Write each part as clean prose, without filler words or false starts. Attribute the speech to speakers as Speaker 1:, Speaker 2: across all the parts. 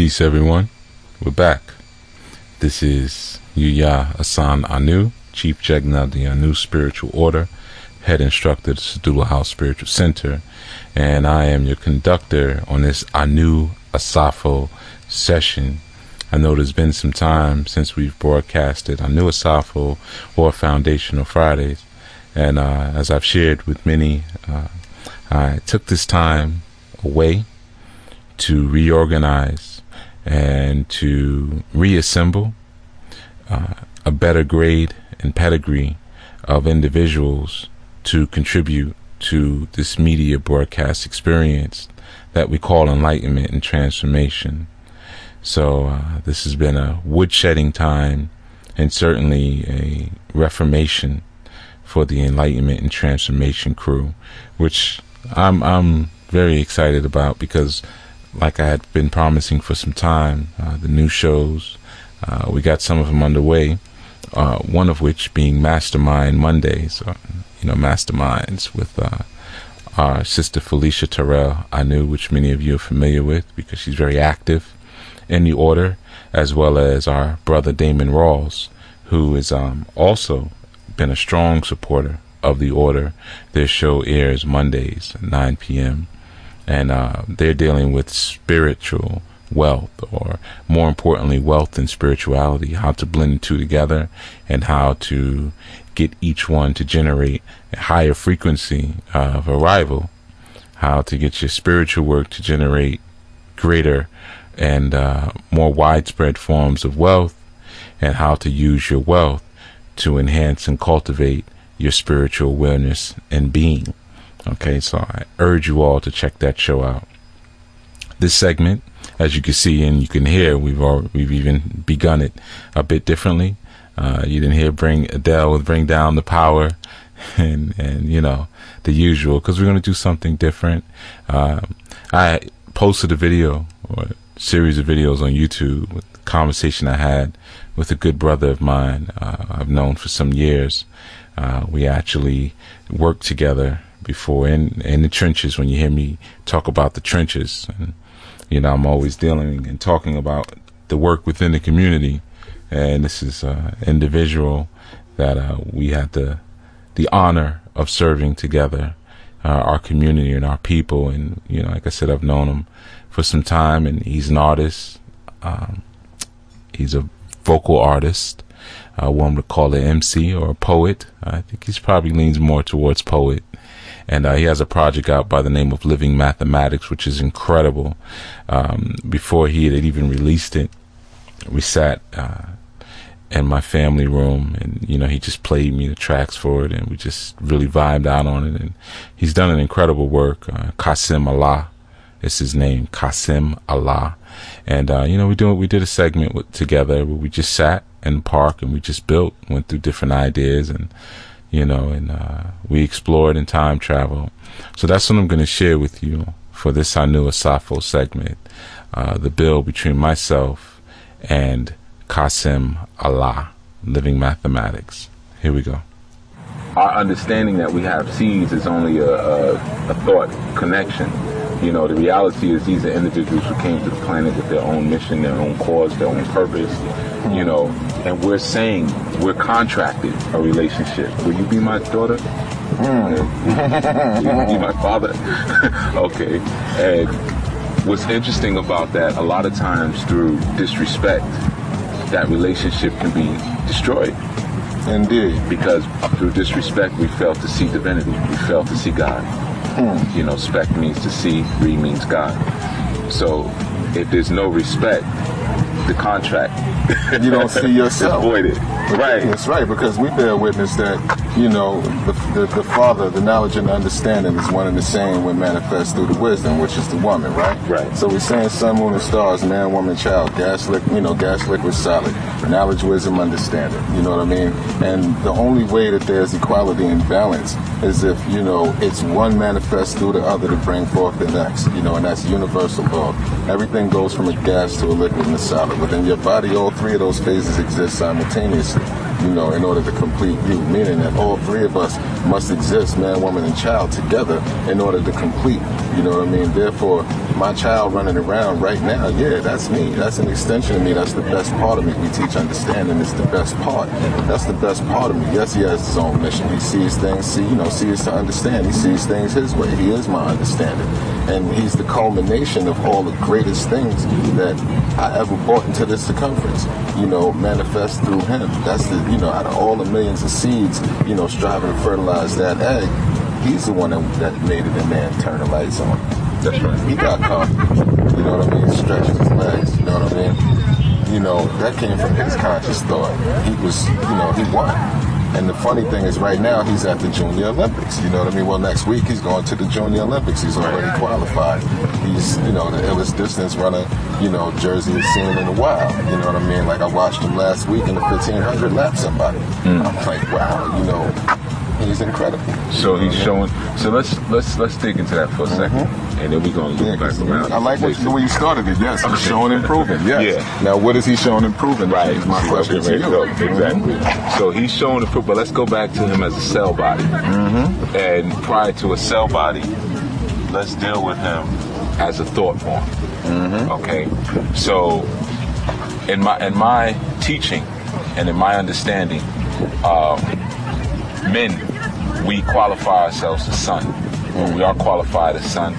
Speaker 1: Peace, everyone. We're back. This is Yuya Asan Anu, Chief Jegna of the Anu Spiritual Order, Head Instructor of the Sadula House Spiritual Center, and I am your conductor on this Anu Asafo session. I know there's been some time since we've broadcasted Anu Asafo or Foundational Fridays, and as I've shared with many, I took this time away to reorganize and to reassemble a better grade and pedigree of individuals to contribute to this media broadcast experience that we call enlightenment and transformation. So this has been a woodshedding time and certainly a reformation for the enlightenment and transformation crew, which I'm very excited about, because like I had been promising for some time, the new shows, we got some of them underway, one of which being Mastermind Mondays, Masterminds with our sister Felicia Terrell Anu, which many of you are familiar with because she's very active in the order, as well as our brother Damon Rawls, who is also been a strong supporter of the order. Their show airs Mondays at 9 p.m. and they're dealing with spiritual wealth, or more importantly, wealth and spirituality, how to blend the two together and how to get each one to generate a higher frequency of arrival, how to get your spiritual work to generate greater and more widespread forms of wealth, and how to use your wealth to enhance and cultivate your spiritual awareness and being. Okay, so I urge you all to check that show out. This segment, as you can see and you can hear, we've even begun it a bit differently. You didn't hear Adele with Bring Down the Power and the usual, because we're going to do something different. I posted a video or a series of videos on YouTube with the conversation I had with a good brother of mine I've known for some years. We actually worked together before in the trenches. When you hear me talk about the trenches, and I'm always dealing and talking about the work within the community, and this is an individual that we had the honor of serving together, our community and our people. And like I said, I've known him for some time, and he's an artist. He's a vocal artist. One would call it MC or a poet. I think he's probably leans more towards poet. And he has a project out by the name of Living Mathematics, which is incredible. Before he had even released it, we sat in my family room, and he just played me the tracks for it, and we just really vibed out on it. And he's done an incredible work. Kasim Allah is his name, Kasim Allah. And we did a segment together where we just sat in the park and we just went through different ideas, and we explored in time travel. So that's what I'm going to share with you for this Anu Asafo segment, the bill between myself and Kasim Allah, Living Mathematics. Here we go. Our understanding that we have seeds is only a thought connection. The reality is these are individuals who came to the planet with their own mission, their own cause, their own purpose, and we're saying we're contracted a relationship. Will you be my daughter? Will you be my father? Okay. And what's interesting about that, a lot of times through disrespect, that relationship can be destroyed.
Speaker 2: Indeed. Because
Speaker 1: through disrespect, we fail to see divinity. We fail to see God. Spect means to see, re means God. So if there's no respect, the contract,
Speaker 2: you don't see yourself.
Speaker 1: It's voided. Right.
Speaker 2: That's right, because we bear witness that, the Father, the knowledge and understanding is one and the same when manifest through the wisdom, which is the woman, right?
Speaker 1: Right.
Speaker 2: So we're saying sun, moon, and stars, man, woman, child, gas, liquid, solid, knowledge, wisdom, understanding. You know what I mean? And the only way that there's equality and balance is if, it's one manifest through the other to bring forth the next, and that's universal law. Everything goes from a gas to a liquid and a solid. Within your body, all three of those phases exist simultaneously, in order to complete you, meaning that all three of us must exist, man, woman, and child, together in order to complete, Therefore, my child running around right now, yeah, that's me. That's an extension of me. That's the best part of me. We teach understanding. It's the best part. That's the best part of me. Yes, he has his own mission. He sees things, sees to understand. He sees things his way. He is my understanding. And he's the culmination of all the greatest things that I ever brought into this circumference, manifest through him. That's the, out of all the millions of seeds, striving to fertilize that egg, he's the one that made it in there and turned the lights on.
Speaker 1: That's right.
Speaker 2: He got comfortable. You know what I mean? Stretches his legs. You know what I mean? That came from his conscious thought. He was, he won. And the funny thing is right now he's at the Junior Olympics. You know what I mean? Well, next week he's going to the Junior Olympics. He's already qualified. He's, the illest distance runner, Jersey has seen in a while. You know what I mean? Like I watched him last week in the 1500 lap somebody. I'm like, wow, he's incredible.
Speaker 1: So he's showing. So let's dig into that for a second, and then we're gonna loop back around.
Speaker 2: I like the way you started it. Yes, he's showing improvement. Yes.
Speaker 1: Yeah.
Speaker 2: Now, what is he showing improvement?
Speaker 1: Right.
Speaker 2: Is my question to you.
Speaker 1: Exactly. So he's showing improvement. But let's go back to him as a cell body. And prior to a cell body, let's deal with him as a thought form. Okay. So in my teaching and in my understanding, men, we qualify ourselves as sun. We are qualified as sun.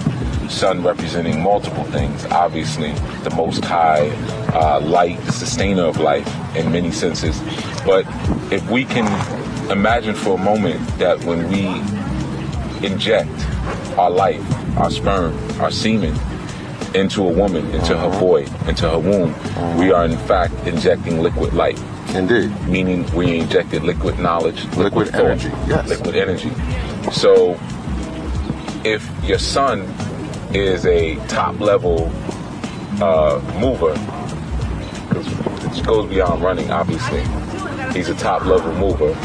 Speaker 1: Sun representing multiple things. Obviously, the Most High, light, the sustainer of life in many senses. But if we can imagine for a moment that when we inject our life, our sperm, our semen into a woman, into her void, into her womb, we are in fact injecting liquid light.
Speaker 2: Indeed.
Speaker 1: Meaning we injected liquid knowledge, liquid thought,
Speaker 2: energy. Yes.
Speaker 1: Liquid energy. So if your son is a top level mover, because it goes beyond running, obviously. He's a top level mover.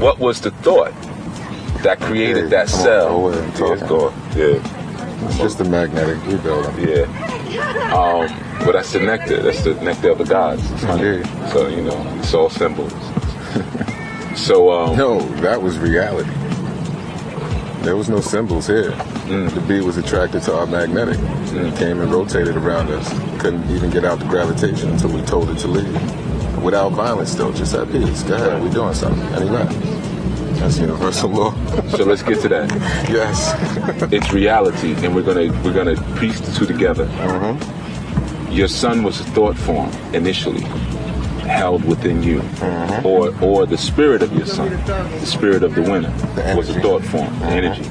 Speaker 1: What was the thought that created that cell?
Speaker 2: It's just the magnetic rebuilding.
Speaker 1: Yeah. But that's the nectar. That's the nectar of the gods.
Speaker 2: Indeed.
Speaker 1: So, it's all symbols. So,
Speaker 2: no, that was reality. There was no symbols here. The bee was attracted to our magnetic. It came and rotated around us. Couldn't even get out the gravitation until we told it to leave. Without violence, though, just at peace. Go ahead, we're doing something. And he left. That's universal law.
Speaker 1: So let's get to that.
Speaker 2: Yes.
Speaker 1: It's reality, and we're gonna piece the two together. Your son was a thought form initially, held within you, or the spirit of your son, the spirit of the winner, was a thought form, the energy.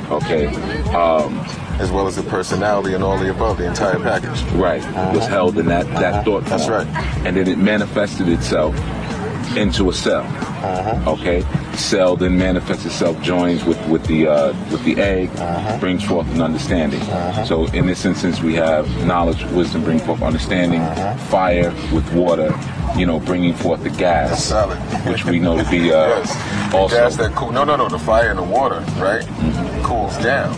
Speaker 1: Okay.
Speaker 2: As well as the personality and all the above, the entire package.
Speaker 1: Right. Was held in that thought form.
Speaker 2: That's right.
Speaker 1: And then it manifested itself into a cell. Okay. Cell then manifests itself, joins with the egg, brings forth an understanding. So in this instance, we have knowledge, wisdom, bring forth understanding. Fire with water, bringing forth the gas, which we know to be also
Speaker 2: the gas that cool. No. The fire and the water, right, cools down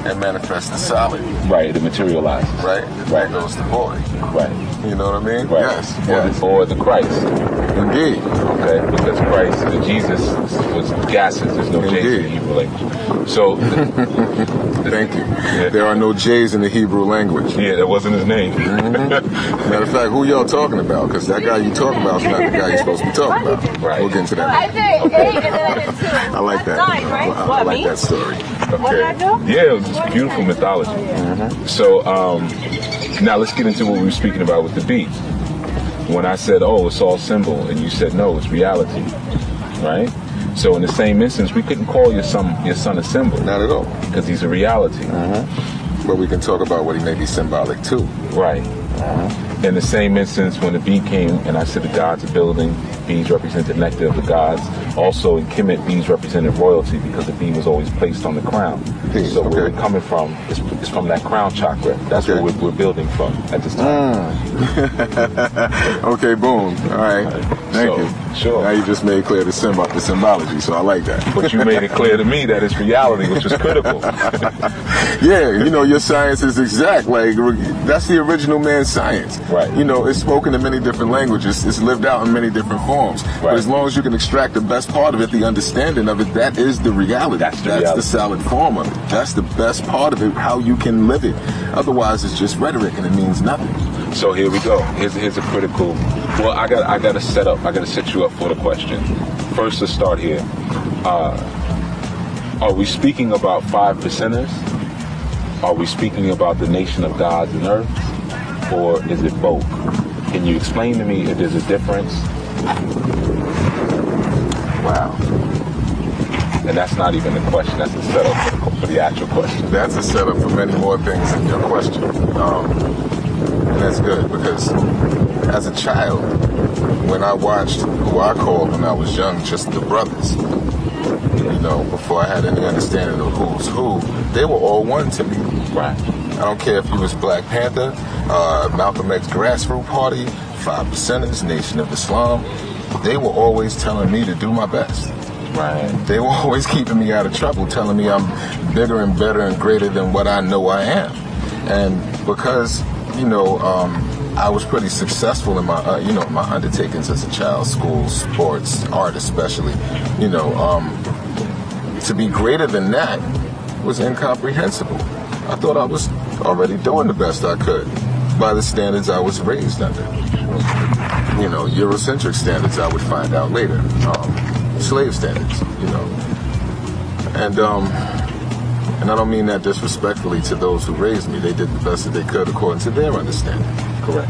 Speaker 2: and manifests the solid.
Speaker 1: Right. It materializes.
Speaker 2: Right. There goes the void.
Speaker 1: Right.
Speaker 2: You know what I mean?
Speaker 1: Right.
Speaker 2: Yes.
Speaker 1: Or the Christ.
Speaker 2: Indeed.
Speaker 1: Okay, because Christ and Jesus was gases. There's no J's in the Hebrew language. So,
Speaker 2: thank you. Yeah. There are no J's in the Hebrew language.
Speaker 1: Yeah, that wasn't his name.
Speaker 2: Matter of fact, who y'all talking about? Because that guy you talking about is not the guy you're supposed to be talking about.
Speaker 1: Right.
Speaker 2: We'll get into that. I like that. I like that story.
Speaker 1: Okay. Yeah, it was just beautiful mythology. So, now let's get into what we were speaking about with the beat. When I said, oh, it's all symbol, and you said, no, it's reality, right? So in the same instance, we couldn't call your son a symbol.
Speaker 2: Not at all.
Speaker 1: Because he's a reality.
Speaker 2: But we can talk about what he may be symbolic to.
Speaker 1: Right. In the same instance, when the bee came and I said the gods are building, bees represent the nectar of the gods. Also in Kemet, bees represented royalty because the bee was always placed on the crown. So where we're coming from is from that crown chakra. That's where we're building from at this time.
Speaker 2: Okay, boom. All right. Thank you.
Speaker 1: Sure.
Speaker 2: Now you just made clear the symbology, so I like that.
Speaker 1: But you made it clear to me that it's reality, which is critical.
Speaker 2: Yeah, you know, your science is exact. Like, that's the original man's science.
Speaker 1: Right.
Speaker 2: You know, it's spoken in many different languages. It's lived out in many different forms. Right. But as long as you can extract the best part of it, the understanding of it, that is the reality. That's the solid form of it. That's the best part of it, how you can live it. Otherwise, it's just rhetoric and it means nothing.
Speaker 1: So here we go. Here's a critical. Well, I got to set you up for the question. First, to start here. Are we speaking about 5 percenters? Are we speaking about the nation of gods and earth? Or is it both? Can you explain to me if there's a difference?
Speaker 2: Wow.
Speaker 1: And that's not even the question. That's the setup for the actual question.
Speaker 2: That's a setup for many more things in your question. And that's good because as a child, when I watched who I called when I was young, just the brothers, you know, before I had any understanding of who's who, they were all one to me.
Speaker 1: Right.
Speaker 2: I don't care if he was Black Panther, Malcolm X Grassroots Party, 5 Percenters, Nation of Islam. They were always telling me to do my best.
Speaker 1: Right.
Speaker 2: They were always keeping me out of trouble, telling me I'm bigger and better and greater than what I know I am. And because, you know, I was pretty successful in my, my undertakings as a child, school, sports, art especially. You know, to be greater than that was incomprehensible. I thought I was already doing the best I could by the standards I was raised under. You know, Eurocentric standards I would find out later. Slave standards, you know. And I don't mean that disrespectfully to those who raised me. They did the best that they could according to their understanding.
Speaker 1: Correct.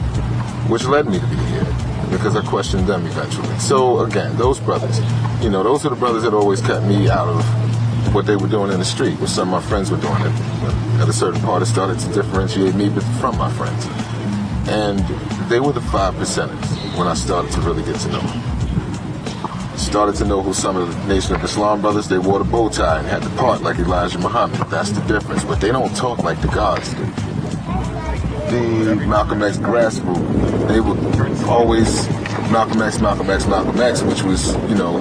Speaker 2: Which led me to be here, because I questioned them eventually. So again, those brothers, you know, those are the brothers that always kept me out of what they were doing in the street, what some of my friends were doing. At a certain part, it started to differentiate me from my friends. And they were the 5 percenters when I started to really get to know them. Started to know who some of the Nation of Islam brothers, they wore the bow tie and had the part like Elijah Muhammad. That's the difference. But they don't talk like the gods do. The Malcolm X Grassroots, they were always Malcolm X, which was, you know,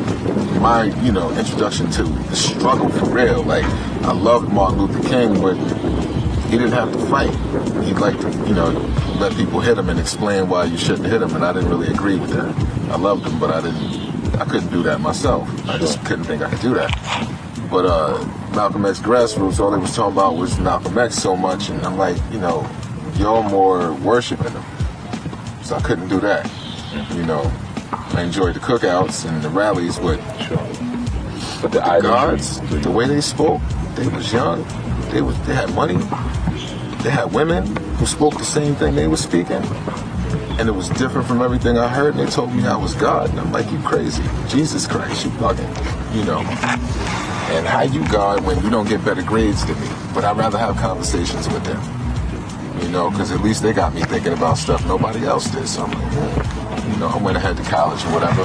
Speaker 2: my, you know, introduction to the struggle for real. Like, I loved Martin Luther King, but he didn't have to fight. He'd like to, you know, let people hit him and explain why you shouldn't hit him, and I didn't really agree with that. I loved him, but I couldn't do that myself. I just couldn't think I could do that. But Malcolm X Grassroots, all they was talking about was Malcolm X so much, and I'm like, you know, you're more worshiping him. So I couldn't do that. You know, I enjoyed the cookouts and the rallies, but the gods, the way they spoke, they was young, they had money, they had women who spoke the same thing they were speaking. And it was different from everything I heard, and they told me I was God. And I'm like, you crazy. Jesus Christ, you bugging. You know. And how you God when you don't get better grades than me? But I'd rather have conversations with them. You know, because at least they got me thinking about stuff nobody else did. So I'm like, you know, I went ahead to college or whatever,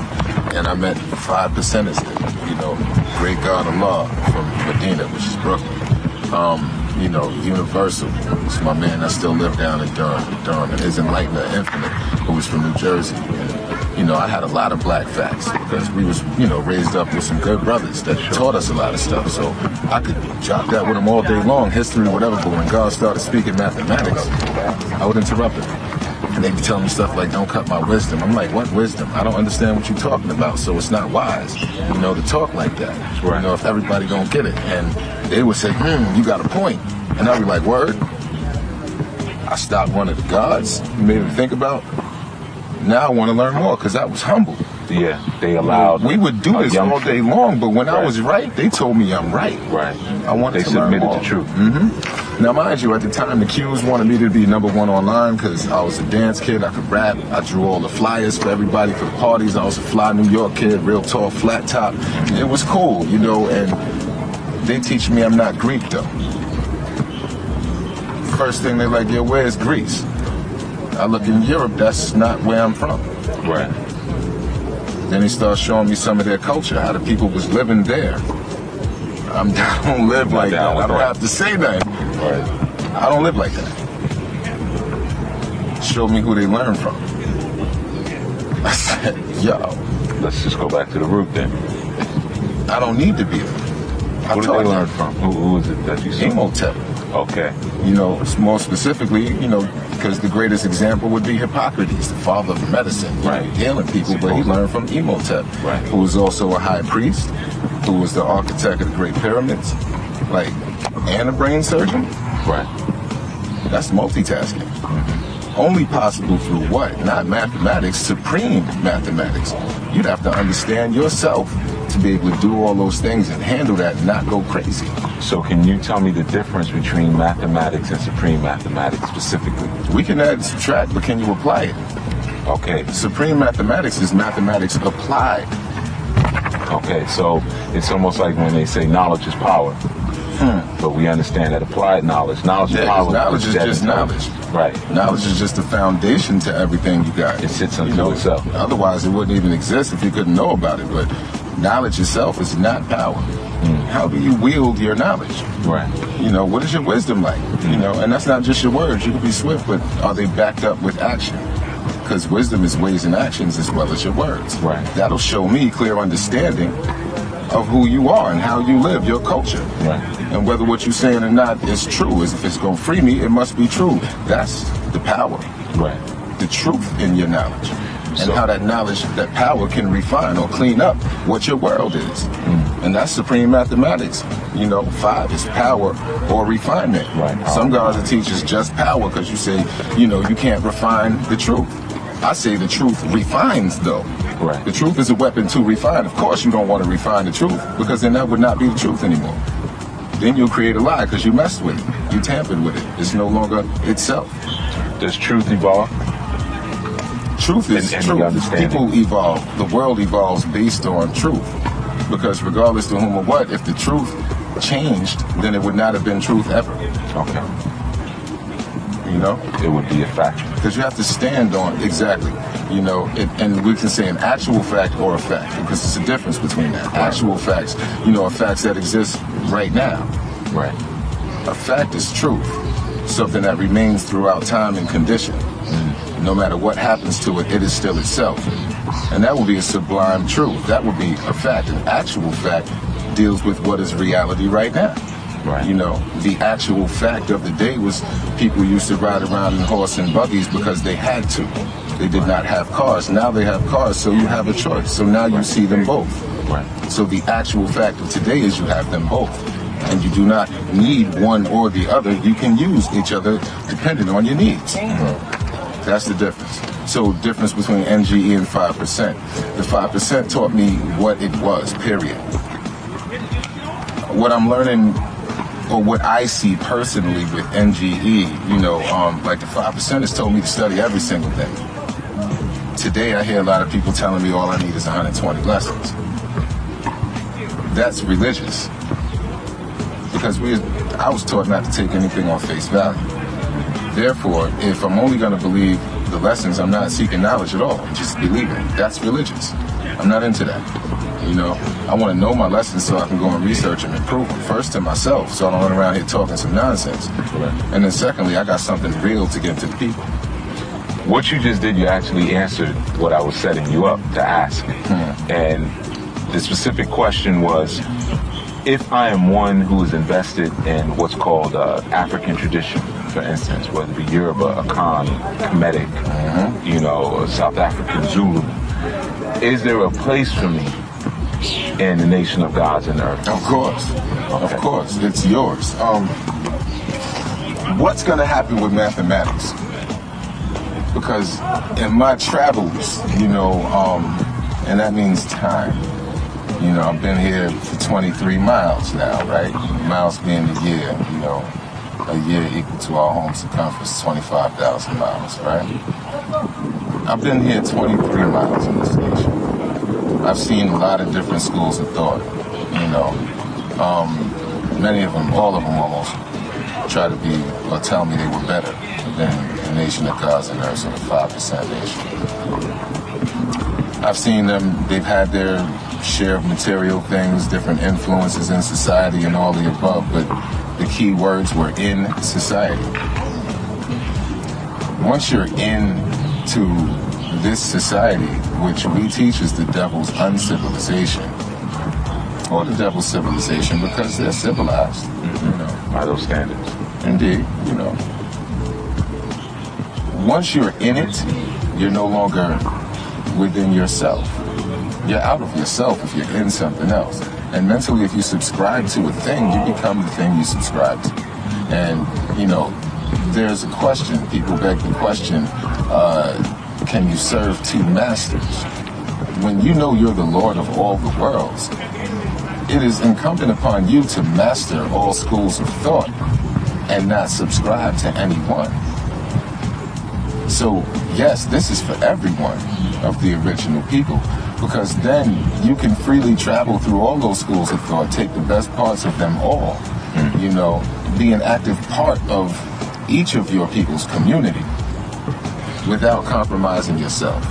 Speaker 2: and I met 5 percenters there. You know, great God Allah from Medina, which is Brooklyn. You know, Universal. It's my man that still lived down in Durham, and his Enlightener Infinite, who was from New Jersey. And, you know, I had a lot of black facts because we was, you know, raised up with some good brothers that taught us a lot of stuff. So I could jot that with them all day long, history, whatever. But when God started speaking mathematics, I would interrupt him. And they'd be telling me stuff like, don't cut my wisdom. I'm like, what wisdom? I don't understand what you're talking about, so it's not wise, you know, to talk like that. Right. You know, if everybody don't get it. And they would say, you got a point. And I'd be like, word? I stopped one of the gods. You made me think about. Now I want to learn more, because I was humble.
Speaker 1: Yeah, they allowed.
Speaker 2: We would do this all day long, but when I was right, they told me I'm right.
Speaker 1: Right.
Speaker 2: I wanted to learn more.
Speaker 1: They submitted the truth.
Speaker 2: Mm-hmm. Now, mind you, at the time, the Qs wanted me to be #1 online because I was a dance kid. I could rap. I drew all the flyers for everybody for the parties. I was a fly New York kid, real tall, flat top. It was cool, you know, and they teach me I'm not Greek, though. First thing they're like, yo, where's Greece? I look in Europe, that's not where I'm from.
Speaker 1: Right.
Speaker 2: Then he starts showing me some of their culture, how the people was living there. I don't live like that. I don't have to say that.
Speaker 1: Right.
Speaker 2: I don't live like that. Show me who they learn from. I said, yo.
Speaker 1: Let's just go back to the root then.
Speaker 2: I don't need to be there.
Speaker 1: Who did they learn from? Who is it that you saw?
Speaker 2: Imhotep.
Speaker 1: Okay.
Speaker 2: You know, more specifically, you know, because the greatest example would be Hippocrates, the father of medicine,
Speaker 1: right,
Speaker 2: healing people, but he learned from Imhotep,
Speaker 1: right,
Speaker 2: who was also a high priest, who was the architect of the Great Pyramids, like, and a brain surgeon.
Speaker 1: Right.
Speaker 2: That's multitasking. Only possible through what? Not mathematics, supreme mathematics. You'd have to understand yourself to be able to do all those things and handle that and not go crazy.
Speaker 1: So can you tell me the difference between mathematics and supreme mathematics specifically?
Speaker 2: We can add and subtract, but can you apply it?
Speaker 1: Okay.
Speaker 2: Supreme mathematics is mathematics applied.
Speaker 1: Okay, so it's almost like when they say knowledge is power. But we understand that applied knowledge is power.
Speaker 2: Knowledge is just knowledge.
Speaker 1: Right.
Speaker 2: Knowledge is just the foundation to everything you got.
Speaker 1: It sits unto itself.
Speaker 2: Otherwise, it wouldn't even exist if you couldn't know about it. But knowledge itself is not power. How do you wield your knowledge?
Speaker 1: Right.
Speaker 2: You know, what is your wisdom like? You know, and that's not just your words. You can be swift, but are they backed up with action? Because wisdom is ways and actions as well as your words.
Speaker 1: Right.
Speaker 2: That'll show me clear understanding of who you are and how you live, your culture.
Speaker 1: Right.
Speaker 2: And whether what you're saying or not is true. If it's going to free me, it must be true. That's the power.
Speaker 1: Right.
Speaker 2: The truth in your knowledge. And how that knowledge, that power can refine or clean up what your world is. And that's supreme mathematics. You know, 5 is power or refinement.
Speaker 1: Right.
Speaker 2: Some guys will teach us just power because you say, you know, you can't refine the truth. I say the truth refines, though.
Speaker 1: Right.
Speaker 2: The truth is a weapon to refine. Of course you don't want to refine the truth, because then that would not be the truth anymore. Then you'll create a lie because you messed with it. You tampered with it. It's no longer itself.
Speaker 1: Does truth evolve?
Speaker 2: Truth is truth. People evolve. The world evolves based on truth. Because regardless to whom or what, if the truth changed, then it would not have been truth ever.
Speaker 1: Okay.
Speaker 2: You know?
Speaker 1: It would be a fact.
Speaker 2: Because you have to stand on, exactly, you know, and we can say an actual fact or a fact, because there's a difference between that. Right. Actual facts, you know, are facts that exist right now.
Speaker 1: Right.
Speaker 2: A fact is truth, something that remains throughout time and condition. No matter what happens to it, it is still itself. And that would be a sublime truth. That would be a fact. An actual fact deals with what is reality right now.
Speaker 1: Right.
Speaker 2: You know, the actual fact of the day was people used to ride around in horse and buggies because they had to. They did not have cars. Now they have cars, so you have a choice. So now you see them both.
Speaker 1: Right.
Speaker 2: So the actual fact of today is you have them both. And you do not need one or the other. You can use each other depending on your needs. That's the difference. So difference between NGE and 5%. The 5% taught me what it was, period. What I'm learning, or what I see personally with NGE, you know, like the 5% has told me to study every single thing. Today I hear a lot of people telling me all I need is 120 lessons. That's religious. Because I was taught not to take anything on face value. Therefore, if I'm only going to believe the lessons, I'm not seeking knowledge at all. I'm just believing. That's religious. I'm not into that. You know, I want to know my lessons so I can go and research them and prove them. First to myself, so I don't run around here talking some nonsense. Right. And then secondly, I got something real to give to the people.
Speaker 1: What you just did, you actually answered what I was setting you up to ask. And the specific question was, if I am one who is invested in what's called African tradition, for instance, whether it be Yoruba, Akan, Kemetic, you know, South African Zulu, is there a place for me in the nation of gods and earth?
Speaker 2: Of course. Okay. Of course. It's yours. What's going to happen with mathematics? Because in my travels, you know, and that means time. You know, I've been here for 23 miles now, right? Miles being a year, you know. A year equal to our home circumference, 25,000 miles, right? I've been here 23 miles in this nation. I've seen a lot of different schools of thought, you know. Many of them, all of them almost, try to be, or tell me they were better than the nation of gods and earth, or the 5% nation. I've seen them, they've had their share of material things, different influences in society and all the above, but the key words were in society. Once you're into this society, which we teach is the devil's uncivilization, or the devil's civilization, because they're civilized, you know.
Speaker 1: By those standards.
Speaker 2: Indeed, you know. Once you're in it, you're no longer within yourself. You're out of yourself if you're in something else. And mentally, if you subscribe to a thing, you become the thing you subscribe to. And, you know, there's a question, people beg the question, can you serve two masters? When you know you're the Lord of all the worlds, it is incumbent upon you to master all schools of thought and not subscribe to any one. So, yes, this is for everyone of the original people, because then you can freely travel through all those schools of thought, take the best parts of them all, you know, be an active part of each of your people's community without compromising yourself.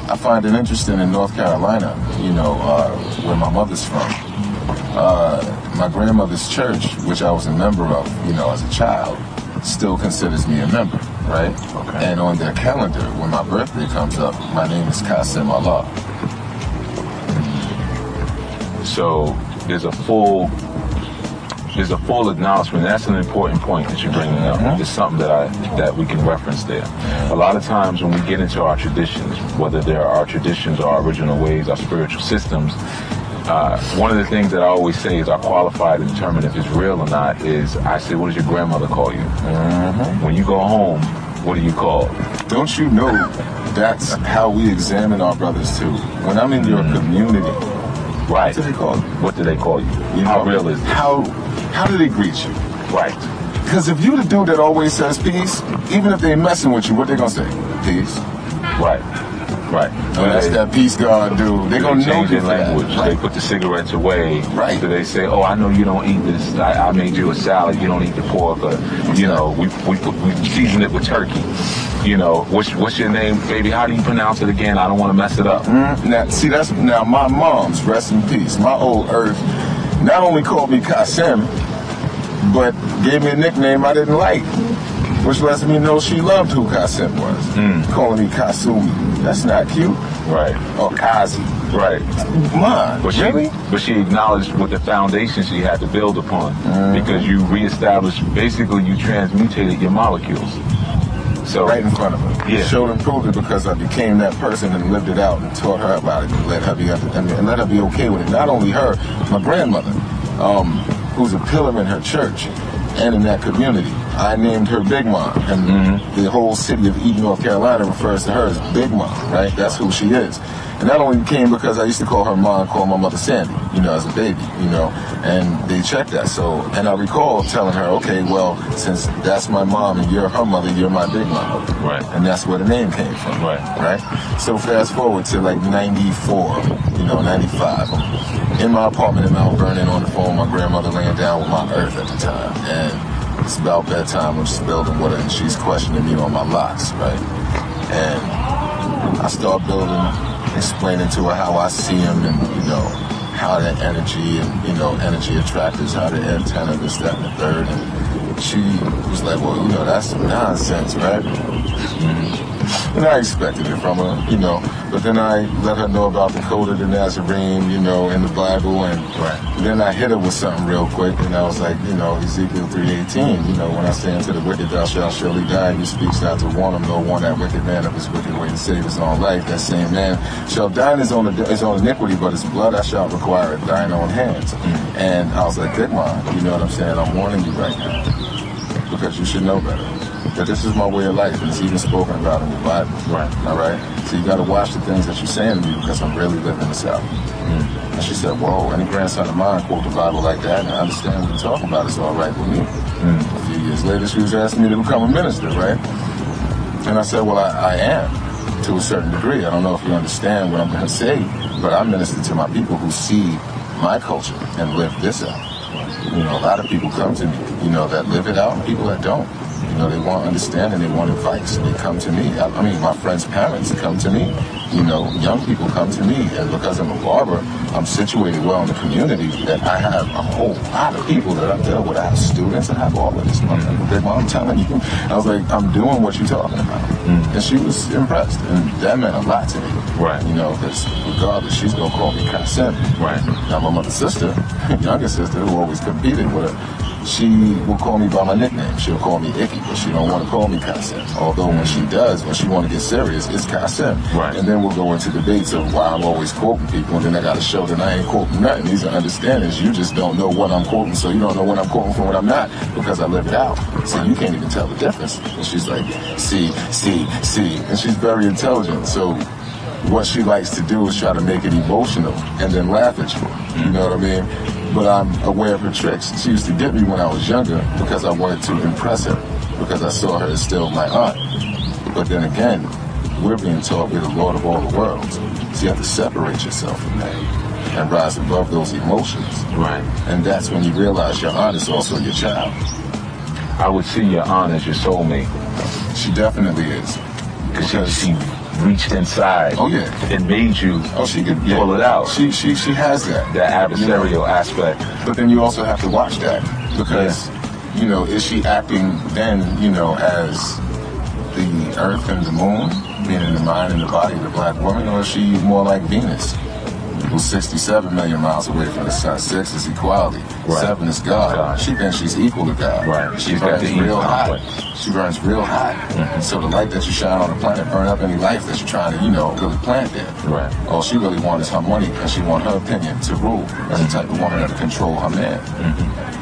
Speaker 2: I find it interesting in North Carolina, you know, where my mother's from. My grandmother's church, which I was a member of, you know, as a child, still considers me a member, right? Okay. And on their calendar, when my birthday comes up, my name is Kasim Allah.
Speaker 1: So there's a full acknowledgement. That's an important point that you're bringing up. It's something that we can reference there. A lot of times when we get into our traditions, whether they're our traditions or our original ways, our spiritual systems, one of the things that I always say is our qualifier to determine if it's real or not is, I say, what does your grandmother call you? When you go home, what do you call?
Speaker 2: Don't you know that's how we examine our brothers too? When I'm in your community,
Speaker 1: right?
Speaker 2: What do they call you?
Speaker 1: What do they call you? You know, how real is this?
Speaker 2: How do they greet you?
Speaker 1: Right.
Speaker 2: Because if you the dude that always says peace, even if they messing with you, what they gonna say? Peace.
Speaker 1: Right. Right.
Speaker 2: No, that's that peace God dude. They gonna
Speaker 1: change
Speaker 2: know
Speaker 1: their language.
Speaker 2: Right.
Speaker 1: They put the cigarettes away.
Speaker 2: Right.
Speaker 1: So they say, "Oh, I know you don't eat this. I made you a salad. You don't eat the pork. Or, you know, we season it with turkey. You know, what's your name, baby? How do you pronounce it again? I don't want to mess it up."
Speaker 2: Now, see, now my mom's, rest in peace, my old earth, not only called me Kasim, but gave me a nickname I didn't like, which lets me know she loved who Kasim was. Calling me Kasumi. That's not cute.
Speaker 1: Right.
Speaker 2: Or Kazi.
Speaker 1: Right.
Speaker 2: Come on. Really?
Speaker 1: But she acknowledged what the foundation she had to build upon, because you reestablished, basically you transmutated your molecules. So
Speaker 2: right in front of her.
Speaker 1: Yeah.
Speaker 2: Showed and proved it, because I became that person and lived it out and taught her about it and let her be okay with it. Not only her, my grandmother, who's a pillar in her church and in that community. I named her Big Mom, and the whole city of Eden, North Carolina refers to her as Big Mom, right? That's who she is. And that only came because I used to call her Mom, call my mother Sandy, you know, as a baby, you know, and they checked that. So, and I recall telling her, okay, well, since that's my mom and you're her mother, you're my Big Mom.
Speaker 1: Right.
Speaker 2: And that's where the name came from.
Speaker 1: Right.
Speaker 2: Right? So fast forward to like 94, you know, 95. I'm in my apartment in Mount Vernon on the phone, my grandmother laying down with my earth at the time. And it's about bedtime, I'm just building with her, and she's questioning me on my locks, right? And I start building, explaining to her how I see them, and, you know, how that energy and, you know, energy attractors, how the antenna, this, that, and the third. And she was like, well, you know, that's some nonsense, right? And I expected it from her, you know. But then I let her know about the code of the Nazarene, you know, in the Bible. And then I hit her with something real quick. And I was like, you know, Ezekiel 3:18, you know, when I say unto the wicked, thou shalt surely die, and he speaks not to warn him, nor warn that wicked man of his wicked way to save his own life. That same man shall die in his own iniquity, but his blood I shall require at thine own hands. And I was like, Big Mom, you know what I'm saying? I'm warning you right now, because you should know better. That this is my way of life, and it's even spoken about in the Bible. Right. All right? So you got to watch the things that you're saying to me, because I'm really living this out. And she said, whoa, any grandson of mine quote the Bible like that, and I understand what you're talking about, it's all right with me. A few years later, she was asking me to become a minister, right? And I said, well, I am, to a certain degree. I don't know if you understand what I'm going to say, but I minister to my people who see my culture and live this out. You know, a lot of people come to me, you know, that live it out, and people that don't. You know, they want understanding, they want advice. They come to me. I mean, my friends' parents come to me. You know, young people come to me, and because I'm a barber, I'm situated well in the community that I have a whole lot of people that I deal with. I have students, I have all of this. I'm telling you. I was like, I'm doing what you're talking about. And she was impressed, and that meant a lot to me.
Speaker 1: Right.
Speaker 2: You know, because regardless, she's going to call me Kasim. Right. Now, my mother's sister, younger sister, who always competed with her, she will call me by my nickname. She'll call me Icky, but she don't want to call me Kasim. Although when she does, when she want to get serious, it's Kasim.
Speaker 1: Right.
Speaker 2: And then we'll go into debates of why I'm always quoting people, and then I got to show that I ain't quoting nothing. These are understandings. You just don't know what I'm quoting, so you don't know what I'm quoting from what I'm not, because I live it out. So you can't even tell the difference. And she's like, see. And she's very intelligent, so what she likes to do is try to make it emotional and then laugh at you. You know what I mean? But I'm aware of her tricks. She used to get me when I was younger because I wanted to impress her, because I saw her as still my aunt. But then again, we're being taught we're the Lord of all the worlds. So you have to separate yourself from that and rise above those emotions. Right. And that's when you realize your aunt is also your child.
Speaker 1: I would see your aunt as your soulmate.
Speaker 2: She definitely is.
Speaker 1: Because she reached inside.
Speaker 2: Oh yeah.
Speaker 1: And made you
Speaker 2: she could
Speaker 1: pull it out.
Speaker 2: She has that.
Speaker 1: That adversarial aspect.
Speaker 2: But then you also have to watch that, because you know, is she acting then, you know, as the earth and the moon, meaning the mind and the body of the black woman, or is she more like Venus, who's 67 million miles away from the sun? 6 is equality. Right. 7 is God. She thinks she's equal to God.
Speaker 1: Right.
Speaker 2: She burns real hot. She burns real hot. So the light that you shine on the planet burn up any life that you're trying to, you know, really plant there. Right. All she really wants is her money, and she wants her opinion to rule. That's the type of woman that can control her man.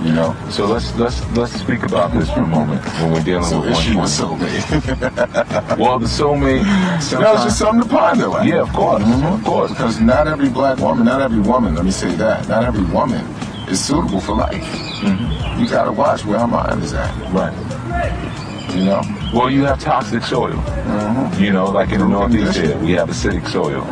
Speaker 2: You know.
Speaker 1: So let's speak about this for a moment when we're dealing with one.
Speaker 2: So is she the soulmate?
Speaker 1: Well, the soulmate.
Speaker 2: No, it's just something to ponder. Like.
Speaker 1: Yeah, of course, of course.
Speaker 2: Because not every black woman, not every woman. Let me say that. Not every woman is suitable for life. You gotta watch where her mind is at.
Speaker 1: Right.
Speaker 2: You know?
Speaker 1: Well, you have toxic soil. You know, like in the Northeast here, we have acidic soil.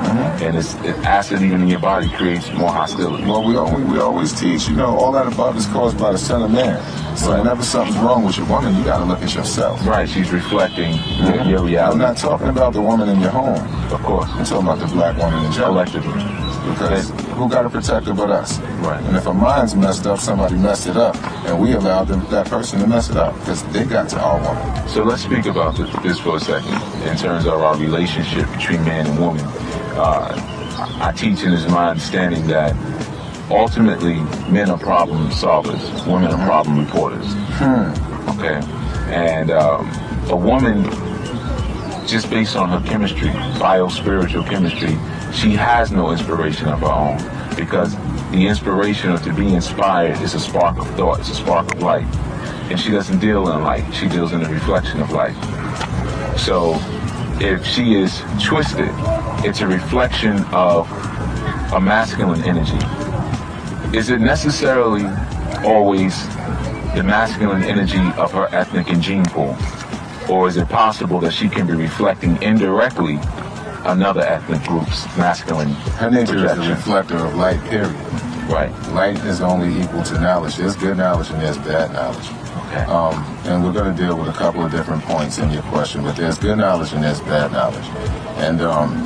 Speaker 1: And it's acid even in your body creates more hostility.
Speaker 2: Well, we always teach, you know, all that above is caused by the son of man. So whenever something's wrong with your woman, you gotta look at yourself.
Speaker 1: Right, she's reflecting your reality.
Speaker 2: I'm not talking about the woman in your home.
Speaker 1: Of course.
Speaker 2: I'm talking about the black woman in general.
Speaker 1: Collectively.
Speaker 2: Because who got to protect her but us?
Speaker 1: Right.
Speaker 2: And if a mind's messed up, somebody messed it up, and we allowed that person to mess it up because they got to our woman.
Speaker 1: So let's speak about this for a second in terms of our relationship between man and woman. I teach, and it's my understanding that ultimately men are problem solvers, women are problem reporters. Okay. And a woman, just based on her chemistry, bio-spiritual chemistry, she has no inspiration of her own, because the inspiration, or to be inspired, is a spark of thought, it's a spark of light. And she doesn't deal in light, she deals in the reflection of light. So if she is twisted, it's a reflection of a masculine energy. Is it necessarily always the masculine energy of her ethnic and gene pool? Or is it possible that she can be reflecting indirectly another ethnic group's masculine
Speaker 2: Her nature
Speaker 1: projection?
Speaker 2: is a reflector of light, period.
Speaker 1: Right.
Speaker 2: Light is only equal to knowledge. There's good knowledge and there's bad knowledge. Okay. And we're going to deal with a couple of different points in your question, but there's good knowledge and there's bad knowledge. And,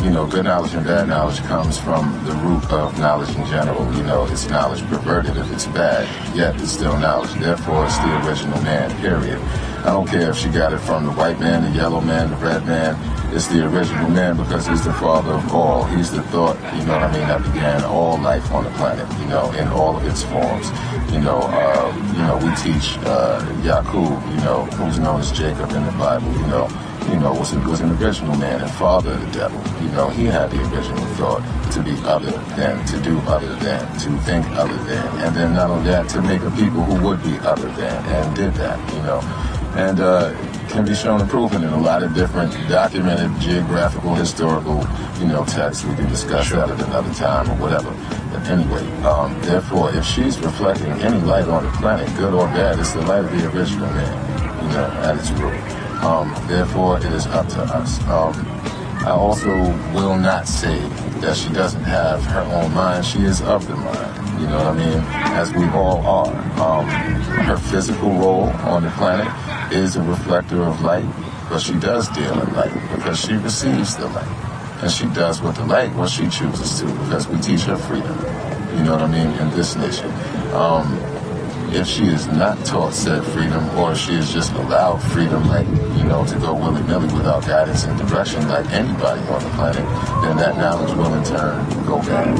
Speaker 2: you know, good knowledge and bad knowledge comes from the root of knowledge in general. You know, it's knowledge perverted if it's bad, yet it's still knowledge. Therefore, it's the original man, period. I don't care if she got it from the white man, the yellow man, the red man. It's the original man because he's the father of all. He's the thought, you know what I mean, that began all life on the planet, you know, in all of its forms. You know, we teach Yaqub, you know, who's known as Jacob in the Bible, you know, was an original man and father of the devil. You know, he had the original thought to be other than, to do other than, to think other than, and then not only that, to make a people who would be other than, and did that, you know. And can be shown and proven in a lot of different documented geographical, historical, you know, texts. We can discuss that at another time or whatever. But anyway, therefore, if she's reflecting any light on the planet, good or bad, it's the light of the original man, you know, at its root. Therefore, it is up to us. I also will not say that she doesn't have her own mind. She is of the mind, you know what I mean, as we all are. Her physical role on the planet is a reflector of light, but she does deal in light because she receives the light. And she does with the light what she chooses to, because we teach her freedom. You know what I mean? In this nation. If she is not taught said freedom, or if she is just allowed freedom, like, you know, to go willy-nilly without guidance and direction like anybody on the planet, then that knowledge will in turn go bad.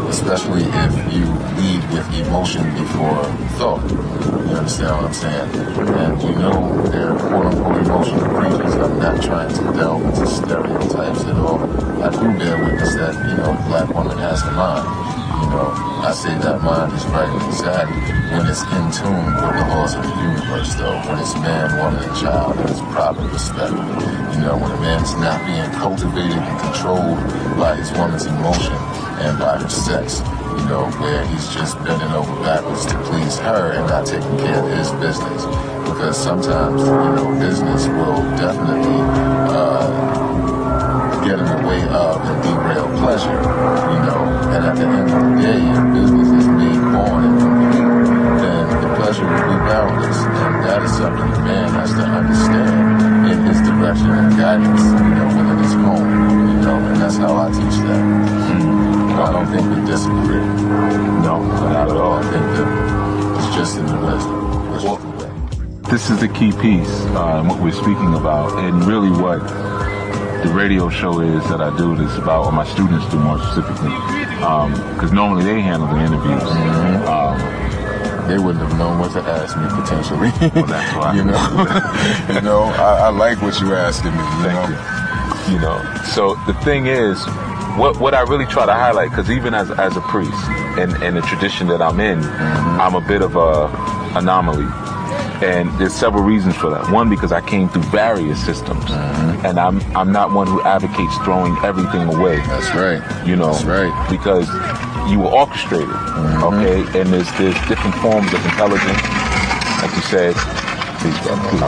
Speaker 2: Especially if you lead with emotion before thought. You understand what I'm saying? And you know they're quote-unquote emotional creatures. I'm not trying to delve into stereotypes at all. I do bear witness that, you know, the black woman has the mind. You know, I say that mind is right and exact when it's in tune with the laws of the universe, though. When it's man, woman, and child, and it's proper respect. You know, when a man's not being cultivated and controlled by his woman's emotion and by her sex, you know, where he's just bending over backwards to please her and not taking care of his business. Because sometimes, you know, business will definitely get in the way of and derail pleasure, you know. And at the end of the day, if business is made born and complete, then the pleasure will be boundless. And that is something the man has to understand in his direction and guidance, you know, within his home, you know. And that's how I teach that. I don't think we disagree. No, not at all. I think that it's just in the wisdom.
Speaker 3: This is the key piece in what we're speaking about, and really what the radio show is that I do this about, or my students do more specifically, because normally they handle the interviews.
Speaker 2: They wouldn't have known what to ask me potentially.
Speaker 3: Well, that's why.
Speaker 2: You know, you know, I like what you're asking me.
Speaker 3: Thank you. You know, so the thing is, what I really try to highlight, because even as a priest and the tradition that I'm in, I'm a bit of a anomaly. And there's several reasons for that. One, because I came through various systems, and I'm not one who advocates throwing everything away.
Speaker 2: That's right.
Speaker 3: You know,
Speaker 2: that's right.
Speaker 3: Because you were orchestrated, okay? And there's different forms of intelligence, like you said. Please, brother.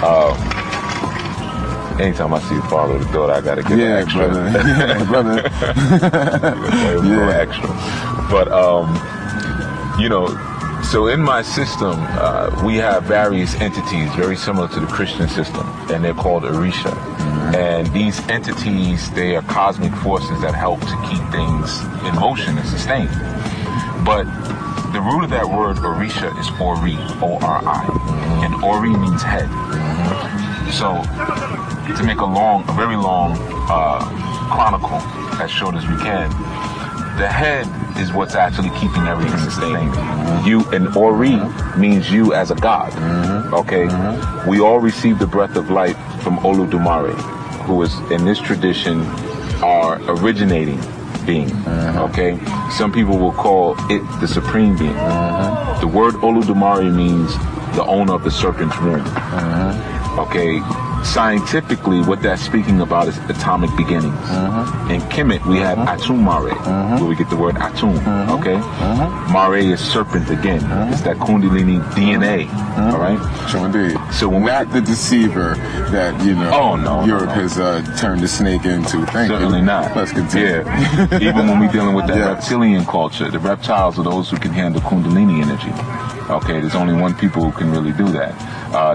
Speaker 3: All right. Anytime I see a father or daughter, I gotta give extra.
Speaker 2: Brother. Yeah, brother.
Speaker 3: Extra. But you know. So in my system, we have various entities very similar to the Christian system, and they're called Orisha. And these entities, they are cosmic forces that help to keep things in motion and sustained. But the root of that word Orisha is Ori, O-R-I. And Ori means head. So to make a very long chronicle, as short as we can, the head is what's actually keeping everything sustained. You, and Ori means you as a god. Okay? We all receive the breath of life from Oludumare, who is, in this tradition, our originating being. Okay? Some people will call it the supreme being. The word Oludumare means the owner of the serpent's womb. Okay? Scientifically, what that's speaking about is atomic beginnings. In Kemet, we have Atum Mare, where we get the word Atum. Okay? Mare is serpent again. It's that Kundalini DNA. All right?
Speaker 2: Sure indeed.
Speaker 3: So when
Speaker 2: not the deceiver that, you know, Europe has turned the snake into.
Speaker 3: Certainly not.
Speaker 2: Let's continue.
Speaker 3: Yeah. Even when we're dealing with that reptilian culture, the reptiles are those who can handle Kundalini energy. Okay, there's only one people who can really do that.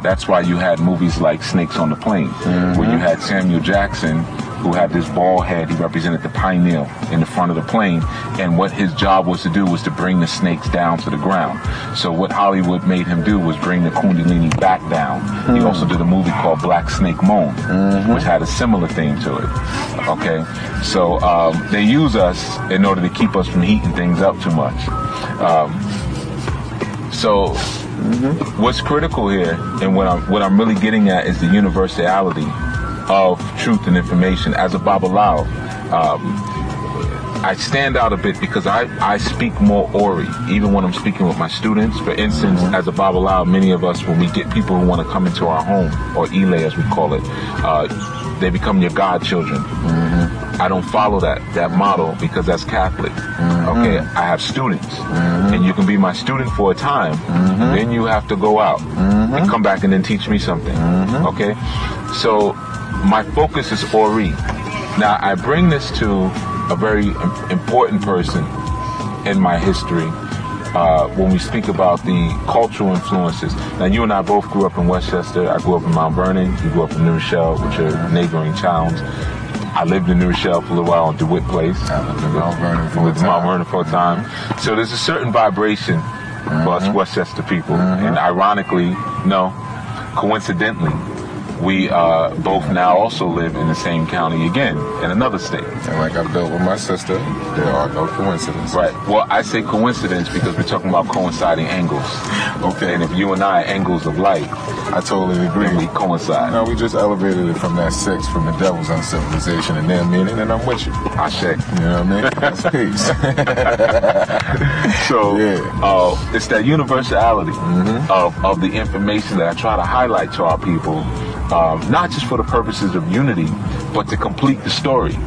Speaker 3: That's why you had movies like Snakes on the Plane, where you had Samuel Jackson, who had this bald head. He represented the pineal in the front of the plane, and what his job was to do was to bring the snakes down to the ground. So what Hollywood made him do was bring the Kundalini back down. He also did a movie called Black Snake Moan, which had a similar theme to it. Okay, so they use us in order to keep us from heating things up too much. So what's critical here, and what I'm really getting at, is the universality of truth and information. As a Babalawo, I stand out a bit because I speak more Ori, even when I'm speaking with my students. For instance, as a Babalawo, many of us, when we get people who want to come into our home, or Ile as we call it, they become your godchildren. I don't follow that model because that's Catholic. Okay, I have students, and you can be my student for a time, then you have to go out and come back and then teach me something. Okay, so my focus is Ori. Now I bring this to a very important person in my history, when we speak about the cultural influences. Now, you and I both grew up in Westchester. I grew up in Mount Vernon. You grew up in New Rochelle, which are neighboring towns. I lived in New Rochelle for a little while on DeWitt Place.
Speaker 2: I lived in Mount Vernon for a time.
Speaker 3: So there's a certain vibration for us Westchester people. And ironically, no, coincidentally, we both now also live in the same county again, in another state.
Speaker 2: And like I built with my sister, there are no coincidences.
Speaker 3: Right. Well, I say coincidence because we're talking about coinciding angles.
Speaker 2: Okay.
Speaker 3: And if you and I are angles of light,
Speaker 2: I totally agree.
Speaker 3: then we coincide.
Speaker 2: No, we just elevated it from that 6 from the devil's uncivilization and their meaning, and I'm with you.
Speaker 3: I say.
Speaker 2: You know what I mean? That's peace.
Speaker 3: So,
Speaker 2: yeah.
Speaker 3: It's that universality of the information that I try to highlight to our people. Not just for the purposes of unity, but to complete the story.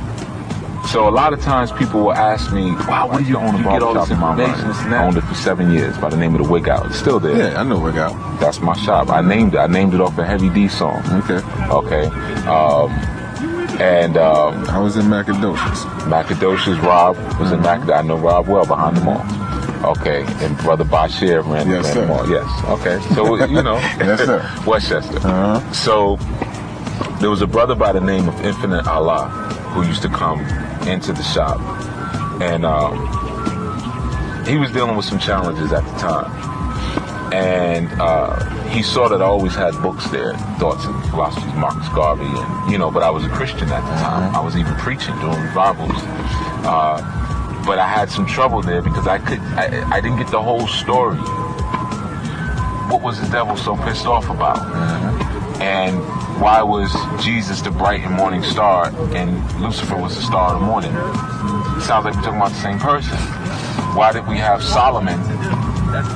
Speaker 3: So a lot of times people will ask me, wow, what do you own about all this information? I owned it for 7 years by the name of the Wig Out. It's still there.
Speaker 2: Yeah, I know Wig Out.
Speaker 3: That's my shop. I named it off a Heavy D song.
Speaker 2: Okay.
Speaker 3: Okay.
Speaker 2: I was in Macadocious.
Speaker 3: Macadocious, Rob was in Macadocious. I know Rob well, behind the mall. Okay, and Brother Bashir ran the mall. Yes, okay. So, you know,
Speaker 2: yes, sir.
Speaker 3: Westchester. So, there was a brother by the name of Infinite Allah who used to come into the shop. And he was dealing with some challenges at the time. And he saw that I always had books there, thoughts and philosophies, Marcus Garvey, and, you know, but I was a Christian at the time. I was even preaching, doing revivals. But I had some trouble there because I didn't get the whole story. What was the devil so pissed off about? And why was Jesus the bright and morning star and Lucifer was the star of the morning? It sounds like we're talking about the same person. Why did we have Solomon?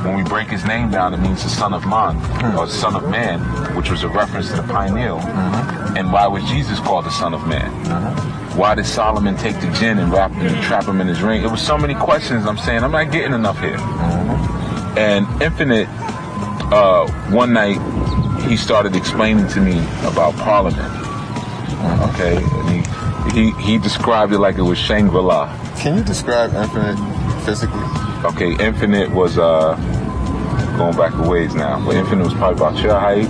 Speaker 3: When we break his name down, it means the son of man, or the son of man, which was a reference to the pineal. And why was Jesus called the son of man? Why did Solomon take the jinn and trap him in his ring? It was so many questions. I'm saying I'm not getting enough here. And Infinite, one night, he started explaining to me about Parliament. Okay, and he described it like it was Shangri-La.
Speaker 2: Can you describe Infinite physically?
Speaker 3: Okay, Infinite was going back a ways now, but Infinite was probably about your height.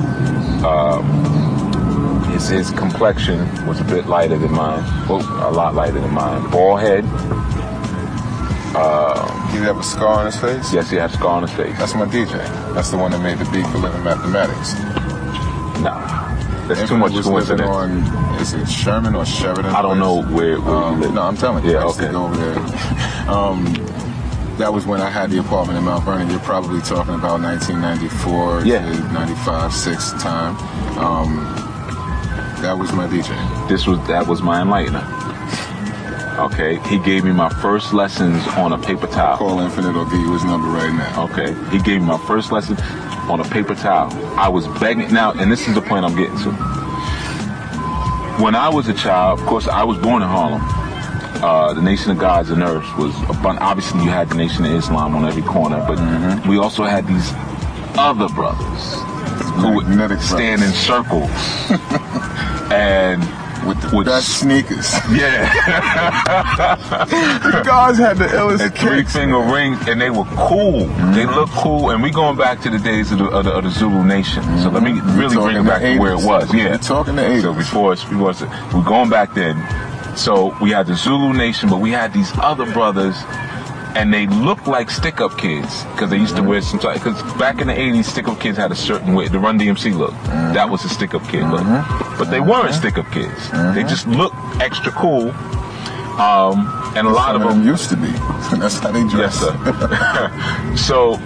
Speaker 3: His complexion was a bit lighter than mine. Well, a lot lighter than mine. Bald head.
Speaker 2: Did he have a scar on his face?
Speaker 3: Yes, he had a scar on his face.
Speaker 2: That's my DJ. That's the one that made the beat for Living Mathematics.
Speaker 3: Nah, that's too much coincidence.
Speaker 2: Is it Sherman or Sheridan?
Speaker 3: I don't know where you live.
Speaker 2: No, I'm telling you.
Speaker 3: Yeah,
Speaker 2: I used to go over there. That was when I had the apartment in Mount Vernon. You're probably talking about 1994 to 95, 6 time. That was my DJ.
Speaker 3: That was my enlightener. Okay, he gave me my first lessons on a paper towel.
Speaker 2: Call Infinite or give you his number right now.
Speaker 3: Okay, he gave me my first lesson on a paper towel. I was begging now, and this is the point I'm getting to. When I was a child, of course, I was born in Harlem. The Nation of Gods and Earths was obviously you had the Nation of Islam on every corner, but we also had these other brothers who would stand in circles and
Speaker 2: with best sneakers.
Speaker 3: Yeah.
Speaker 2: The guys had the illest
Speaker 3: and 3-finger rings, and they were cool. They looked cool, and we going back to the days of the Zulu Nation. So let me really bring it back to where it was. Yeah,
Speaker 2: we're talking the 80s.
Speaker 3: So we're going back then. So we had the Zulu Nation, but we had these other brothers, and they looked like stick-up kids because they used to wear some type. Because back in the 80s, stick-up kids had a certain way, the Run DMC look. That was a stick-up kid look. But they weren't stick-up kids. They just looked extra cool. And a lot of them
Speaker 2: used to be. That's how they dress.
Speaker 3: Yes, sir. So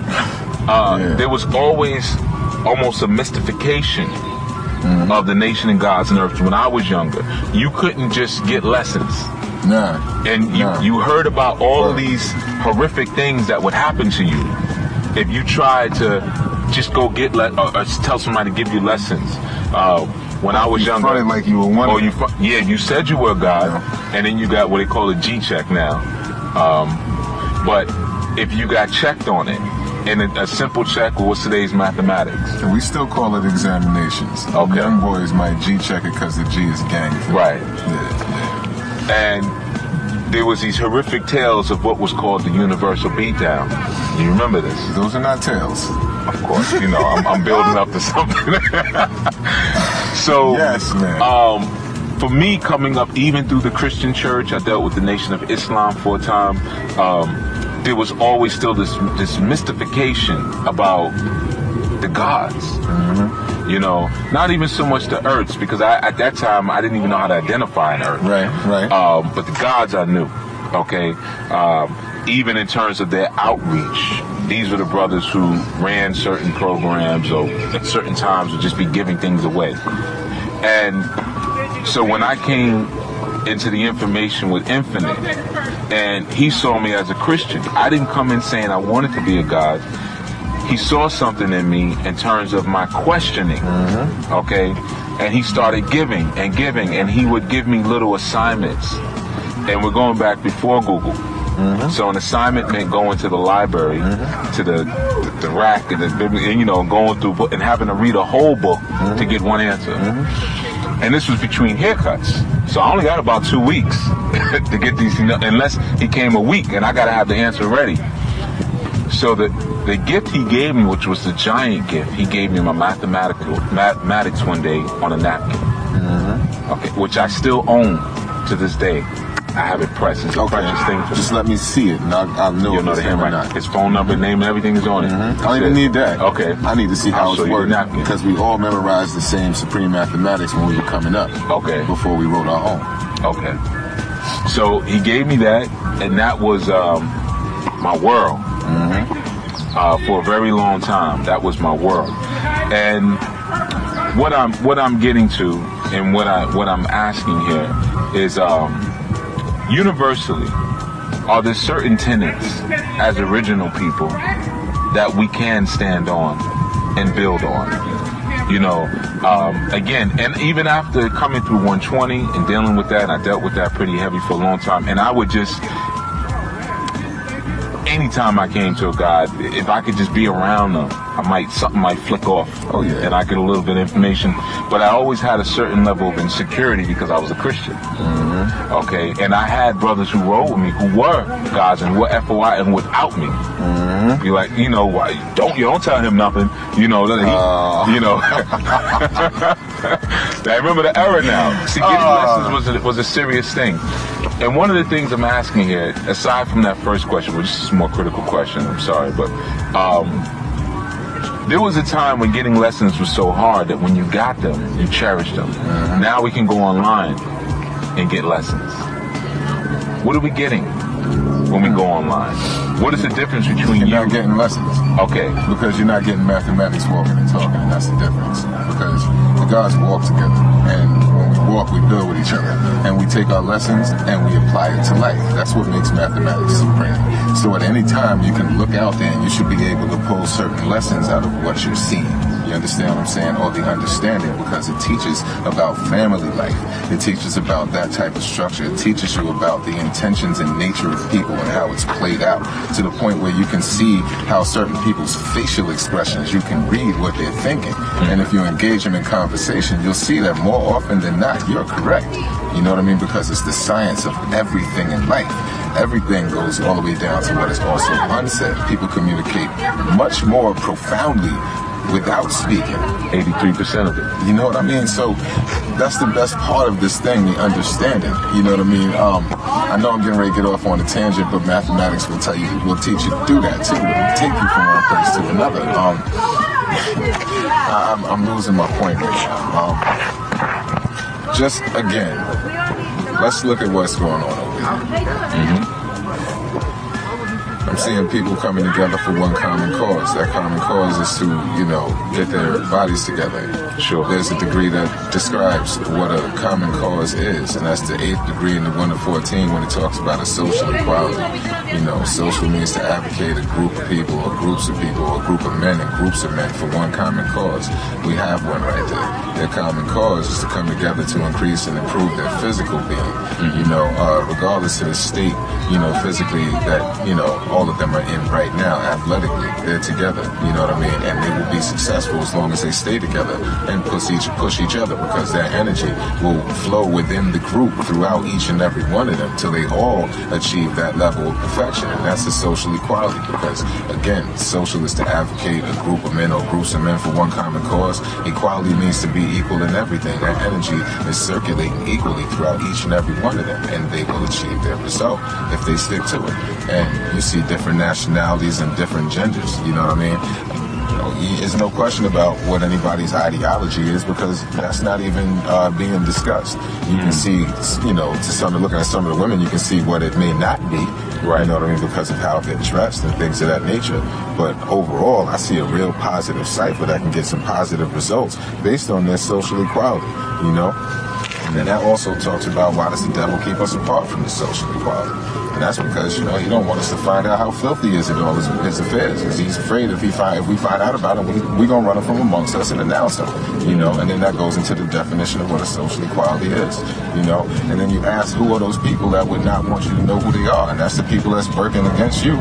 Speaker 3: there was always almost a mystification of the Nation and Gods and Earth. When I was younger, you couldn't just get lessons.
Speaker 2: Nah.
Speaker 3: And you heard about all of these horrific things that would happen to you if you tried to just go get or tell somebody to give you lessons. When I was younger,
Speaker 2: fronted like you were one.
Speaker 3: You said you were a god, and then you got what they call a G check now. But if you got checked on it, and a simple check, well, what's today's mathematics?
Speaker 2: And we still call it examinations.
Speaker 3: Okay.
Speaker 2: Young boys might G check it because the G is gang.
Speaker 3: Right.
Speaker 2: Yeah.
Speaker 3: And there was these horrific tales of what was called the universal beatdown. You remember this?
Speaker 2: Those are not tales.
Speaker 3: Of course, you know, I'm building up to something. So,
Speaker 2: yes, man.
Speaker 3: For me, coming up, even through the Christian church, I dealt with the Nation of Islam for a time. There was always still this mystification about the gods.
Speaker 2: Mm-hmm.
Speaker 3: You know, not even so much the earths, because at that time I didn't even know how to identify an earth.
Speaker 2: Right.
Speaker 3: But the gods I knew. Okay. Even in terms of their outreach, these were the brothers who ran certain programs, or at certain times would just be giving things away. And so when I came into the information with Infinite, and he saw me as a Christian, I didn't come in saying I wanted to be a god. He saw something in me in terms of my questioning, okay? And he started giving, and he would give me little assignments. And we're going back before Google. So an assignment meant going to the library, to the rack, and you know, going through and having to read a whole book to get one answer. And this was between haircuts. So I only got about 2 weeks to get these, unless he came a week, and I got to have the answer ready. So the gift he gave me, which was the giant gift, he gave me my mathematics one day on a napkin. Okay, which I still own to this day. I have it pressed. It's a precious thing for me.
Speaker 2: Just let me see it, and I'll know
Speaker 3: You'll know the handwriting. His phone number, name, and everything is on it.
Speaker 2: I don't even need that.
Speaker 3: Okay.
Speaker 2: I need to see how it's working, because we all memorized the same supreme mathematics when we were coming up.
Speaker 3: Okay.
Speaker 2: Before we wrote our own.
Speaker 3: Okay. So he gave me that, and that was my world. For a very long time, that was my world. And what I'm getting to, and what I'm asking here is, universally, are there certain tenets as original people that we can stand on and build on? You know, again, and even after coming through 120 and dealing with that, and I dealt with that pretty heavy for a long time, and I would just, anytime I came to a God, if I could just be around them, something might flick off.
Speaker 2: Oh yeah.
Speaker 3: And I get a little bit of information. But I always had a certain level of insecurity because I was a Christian. Okay. And I had brothers who rode with me who were gods and who were FOI and without me. Be like, you know, you don't tell him nothing. You know, you know. I remember the era now. See, getting lessons was a serious thing. And one of the things I'm asking here, aside from that first question, which is a more critical question, I'm sorry, but there was a time when getting lessons was so hard that when you got them, you cherished them. Now we can go online and get lessons. What are we getting when we go online? What is the difference between
Speaker 2: You're not getting lessons.
Speaker 3: Okay.
Speaker 2: Because you're not getting mathematics walking and talking, and that's the difference. Because the gods walk together, and when we walk, we build with each other, and we take our lessons and we apply it to life. That's what makes mathematics supreme. So at any time, you can look out there and you should be able to pull certain lessons out of what you're seeing. You understand what I'm saying? Or the understanding, because it teaches about family life. It teaches about that type of structure. It teaches you about the intentions and nature of people and how it's played out, to the point where you can see how certain people's facial expressions, you can read what they're thinking. And if you engage them in conversation, you'll see that more often than not, you're correct. You know what I mean? Because it's the science of everything in life. Everything goes all the way down to what is also unsaid. People communicate much more profoundly without speaking.
Speaker 3: 83% of it.
Speaker 2: You know what I mean? So that's the best part of this thing, the understanding. You know what I mean? I know I'm getting ready to get off on a tangent, but mathematics will teach you to do that too. It'll take you from one place to another. I'm losing my point right now. Just again, let's look at what's going on over here. I'm seeing people coming together for one common cause. That common cause is to, you know, get their bodies together.
Speaker 3: Sure.
Speaker 2: There's a degree that describes what a common cause is, and that's the 8th degree in the 1 to 14 when it talks about a social equality. You know, social means to advocate a group of people or groups of people or a group of men and groups of men for one common cause. We have one right there. Their common cause is to come together to increase and improve their physical being. You know, regardless of the state, you know, physically that, you know, all all of them are in right now athletically. They're together, you know what I mean? And they will be successful as long as they stay together and push each other, because that energy will flow within the group throughout each and every one of them till they all achieve that level of perfection. And that's the social equality, because again, social is to advocate a group of men or groups of men for one common cause. Equality means to be equal in everything. That energy is circulating equally throughout each and every one of them, and they will achieve their result if they stick to it. And you see different nationalities and different genders, you know what I mean? There's no question about what anybody's ideology is, because that's not even being discussed. You can see, looking at some of the women, you can see what it may not be, right? You know what I mean? Because of how they're dressed and things of that nature. But overall, I see a real positive cipher that can get some positive results based on their social equality, you know? And then that also talks about why does the devil keep us apart from the social equality? And that's because, he don't want us to find out how filthy he is in all his affairs. Because he's afraid if we find out about him, we're going to run him from amongst us and announce him, And then that goes into the definition of what a social equality is, And then you ask, who are those people that would not want you to know who they are? And that's the people that's working against you,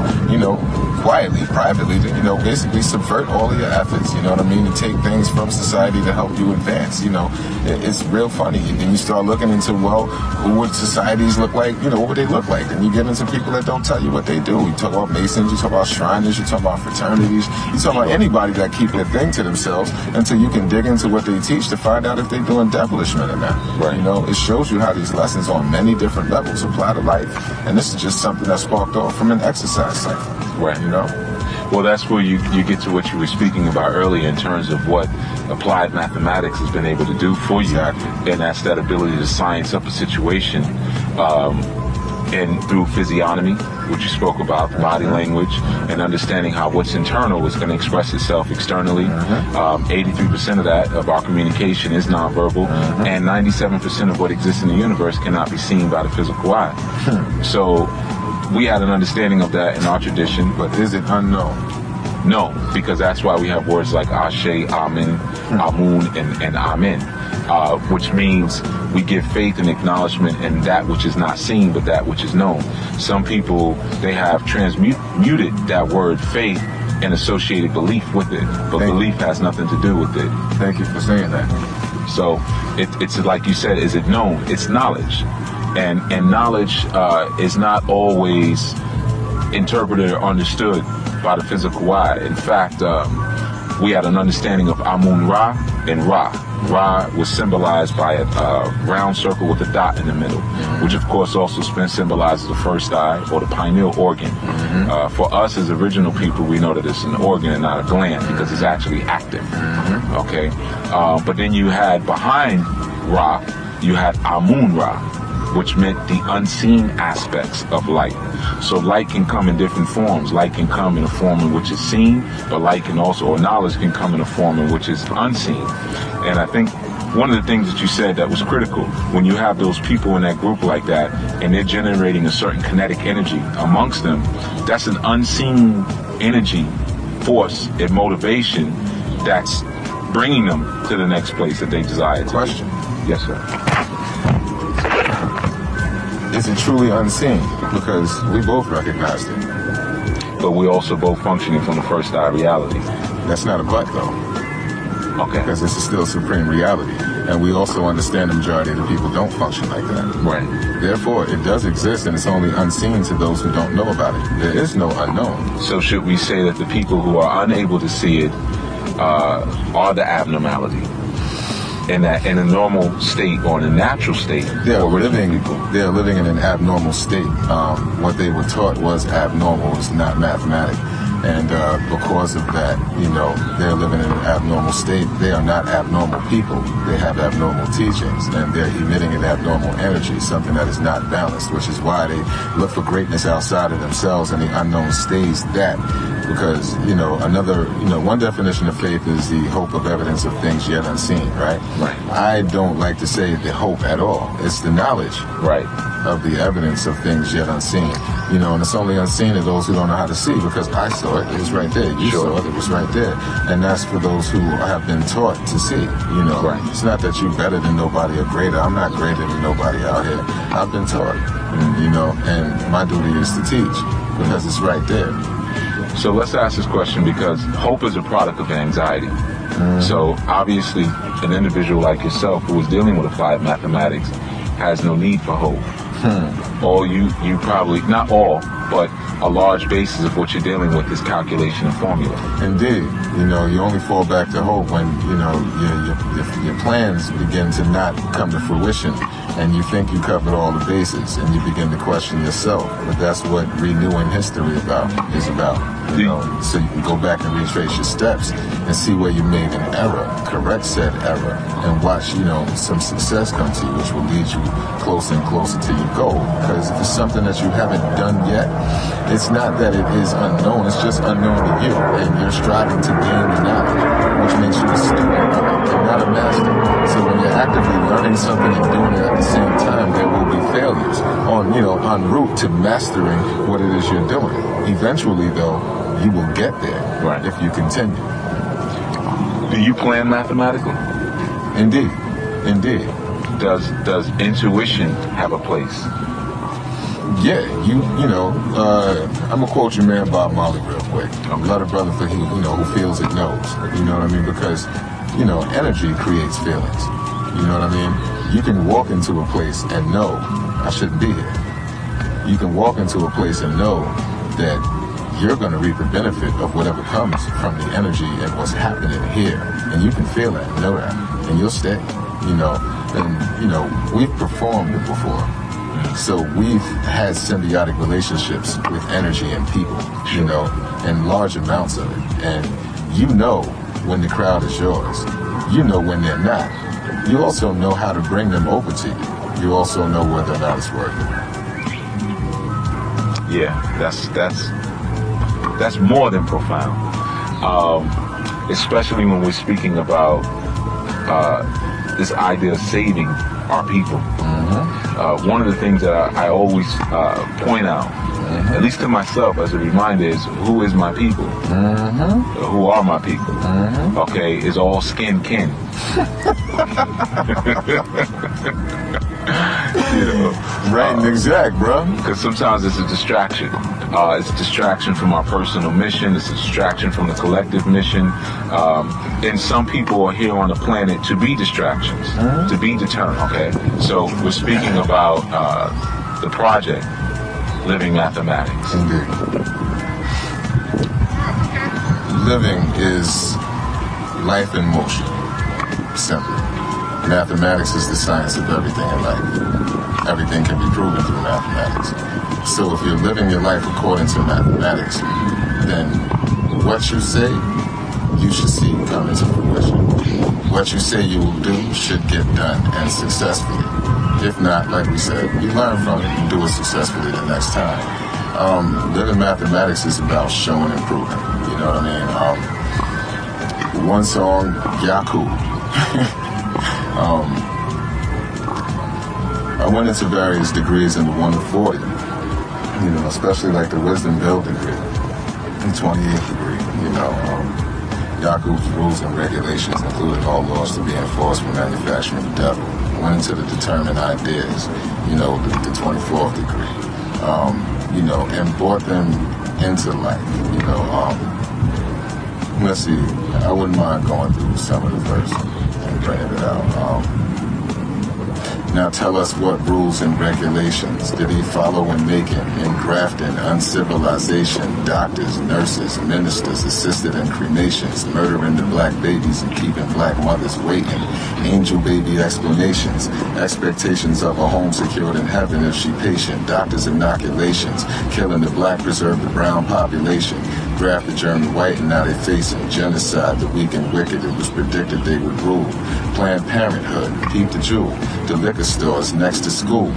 Speaker 2: quietly, privately, to, basically subvert all of your efforts, you know what I mean? To take things from society to help you advance, It's real funny. And then you start looking into, who would societies look like? What would they look like? And you get into people that don't tell you what they do. You talk about Masons, you talk about Shriners, you talk about fraternities, you talk about anybody that keep their thing to themselves until you can dig into what they teach to find out if they're doing devilishment or not. Right. It shows you how these lessons on many different levels apply to life. And this is just something that sparked off from an exercise cycle. Right.
Speaker 3: Well, that's where you get to what you were speaking about earlier in terms of what applied mathematics has been able to do for you. Exactly. And that's that ability to science up a situation and through physiognomy, which you spoke about, body language, and understanding how what's internal is going to express itself externally. 83% of our communication is nonverbal, and 97% of what exists in the universe cannot be seen by the physical eye. So we had an understanding of that in our tradition.
Speaker 2: But is it unknown?
Speaker 3: No, because that's why we have words like Ashe, Amen, Amun, and Amen, which means we give faith and acknowledgement in that which is not seen, but that which is known. Some people, they have transmuted that word faith and associated belief with it, but belief has nothing to do with it.
Speaker 2: Thank you for saying that.
Speaker 3: So it's like you said, is it known? It's knowledge. And knowledge is not always interpreted or understood by the physical eye. In fact, we had an understanding of Amun Ra and Ra. Ra was symbolized by a round circle with a dot in the middle, which of course also symbolizes the first eye, or the pineal organ. For us as original people, we know that it's an organ and not a gland because it's actually active. Okay, but then you had behind Ra, you had Amun Ra, which meant the unseen aspects of light. So light can come in different forms. Light can come in a form in which is seen, but light can also, or knowledge can come in a form in which is unseen. And I think one of the things that you said that was critical, when you have those people in that group like that, and they're generating a certain kinetic energy amongst them, that's an unseen energy, force, and motivation that's bringing them to the next place that they desire to.
Speaker 2: Question.
Speaker 3: Yes, sir.
Speaker 2: Is it truly unseen? Because we both recognized it.
Speaker 3: But we're also both functioning from the first eye reality.
Speaker 2: That's not a but, though.
Speaker 3: Okay.
Speaker 2: Because this is still supreme reality. And we also understand the majority of the people don't function like that.
Speaker 3: Right.
Speaker 2: Therefore, it does exist, and it's only unseen to those who don't know about it. There is no unknown.
Speaker 3: So should we say that the people who are unable to see it are the abnormality? In a normal state or in a natural state,
Speaker 2: they are living in an abnormal state. What they were taught was abnormal, is not mathematic. And because of that, they're living in an abnormal state. They are not abnormal people. They have abnormal teachings, and they're emitting an abnormal energy, something that is not balanced, which is why they look for greatness outside of themselves, and the unknown stays that. Because, one definition of faith is the hope of evidence of things yet unseen, right?
Speaker 3: Right.
Speaker 2: I don't like to say the hope at all. It's the knowledge.
Speaker 3: Right.
Speaker 2: Of the evidence of things yet unseen. And it's only unseen to those who don't know how to see, because I saw it was right there. You saw it was right there. And that's for those who have been taught to see,
Speaker 3: Right.
Speaker 2: It's not that you're better than nobody or greater. I'm not greater than nobody out here. I've been taught, and my duty is to teach. because it's right there.
Speaker 3: So let's ask this question, because hope is a product of anxiety. So obviously, an individual like yourself who is dealing with applied mathematics has no need for hope. All you probably, not all, but a large basis of what you're dealing with is calculation and formula.
Speaker 2: Indeed. You know, you only fall back to hope when, you know, your plans begin to not come to fruition, and you think you covered all the bases, and you begin to question yourself. But that's what renewing history is about. You know, so you can go back and retrace your steps and see where you made an error, correct said error, and watch, you know, some success come to you, which will lead you closer and closer to your goal. Because if it's something that you haven't done yet, it's not that it is unknown, it's just unknown to you, and you're striving to gain the knowledge, which makes you a student and not a master. So when you're actively learning something and doing it at the same time, there will be failures on, you know, en route to mastering what it is you're doing. Eventually, though, you will get there if you continue.
Speaker 3: Do you plan mathematically?
Speaker 2: Indeed. Indeed.
Speaker 3: Does intuition have a place?
Speaker 2: Yeah, you know, I'm gonna quote your man Bob Marley real quick. Love a brother for who feels it knows. You know what I mean? Because, you know, energy creates feelings. You know what I mean? You can walk into a place and know I shouldn't be here. You can walk into a place and know that you're going to reap the benefit of whatever comes from the energy and what's happening here. And you can feel that, know that, and you'll stay, you know. And, you know, we've performed it before. So we've had symbiotic relationships with energy and people, you know, and large amounts of it. And you know when the crowd is yours. You know when they're not. You also know how to bring them over to you. You also know whether or not it's working.
Speaker 3: Yeah, that's more than profound. Especially when we're speaking about this idea of saving our people. One of the things that I always point out, at least to myself as a reminder, is who is my people? Who are my people? Okay, is all skin kin. You know,
Speaker 2: right and exact, bro.
Speaker 3: Because sometimes it's a distraction. It's a distraction from our personal mission. It's a distraction from the collective mission. And some people are here on the planet to be distractions, to be deterrent. Okay, so we're speaking about the project, Living Mathematics.
Speaker 2: Indeed. Living is life in motion. Simply. Mathematics is the science of everything in life. Everything can be proven through mathematics. So if you're living your life according to mathematics, then what you say, you should see come into fruition. What you say you will do should get done, and successfully. If not, like we said, you learn from it and do it successfully the next time. Living mathematics is about showing and proving. You know what I mean? One song, Yaku. I went into various degrees in the 1 to 40, you know, especially like the Wisdom Build degree, the 28th degree, you know. Yaku's rules and regulations included all laws to be enforced for manufacturing the devil. Went into the determined ideas, you know, the 24th degree, you know, and brought them into life, you know. Let's see, I wouldn't mind going through some of the verses and bringing it out. Now tell us what rules and regulations did he follow in making, engrafting, uncivilization, doctors, nurses, ministers, assisted in cremations, murdering the black babies and keeping black mothers waiting, angel baby explanations, expectations of a home secured in heaven if she patient, doctors' inoculations, killing the black, preserve the brown population, graft the German white, and now they're facing genocide, the weak and wicked, it was predicted they would rule. Planned Parenthood, Peep the Jewel, the liquor stores next to school.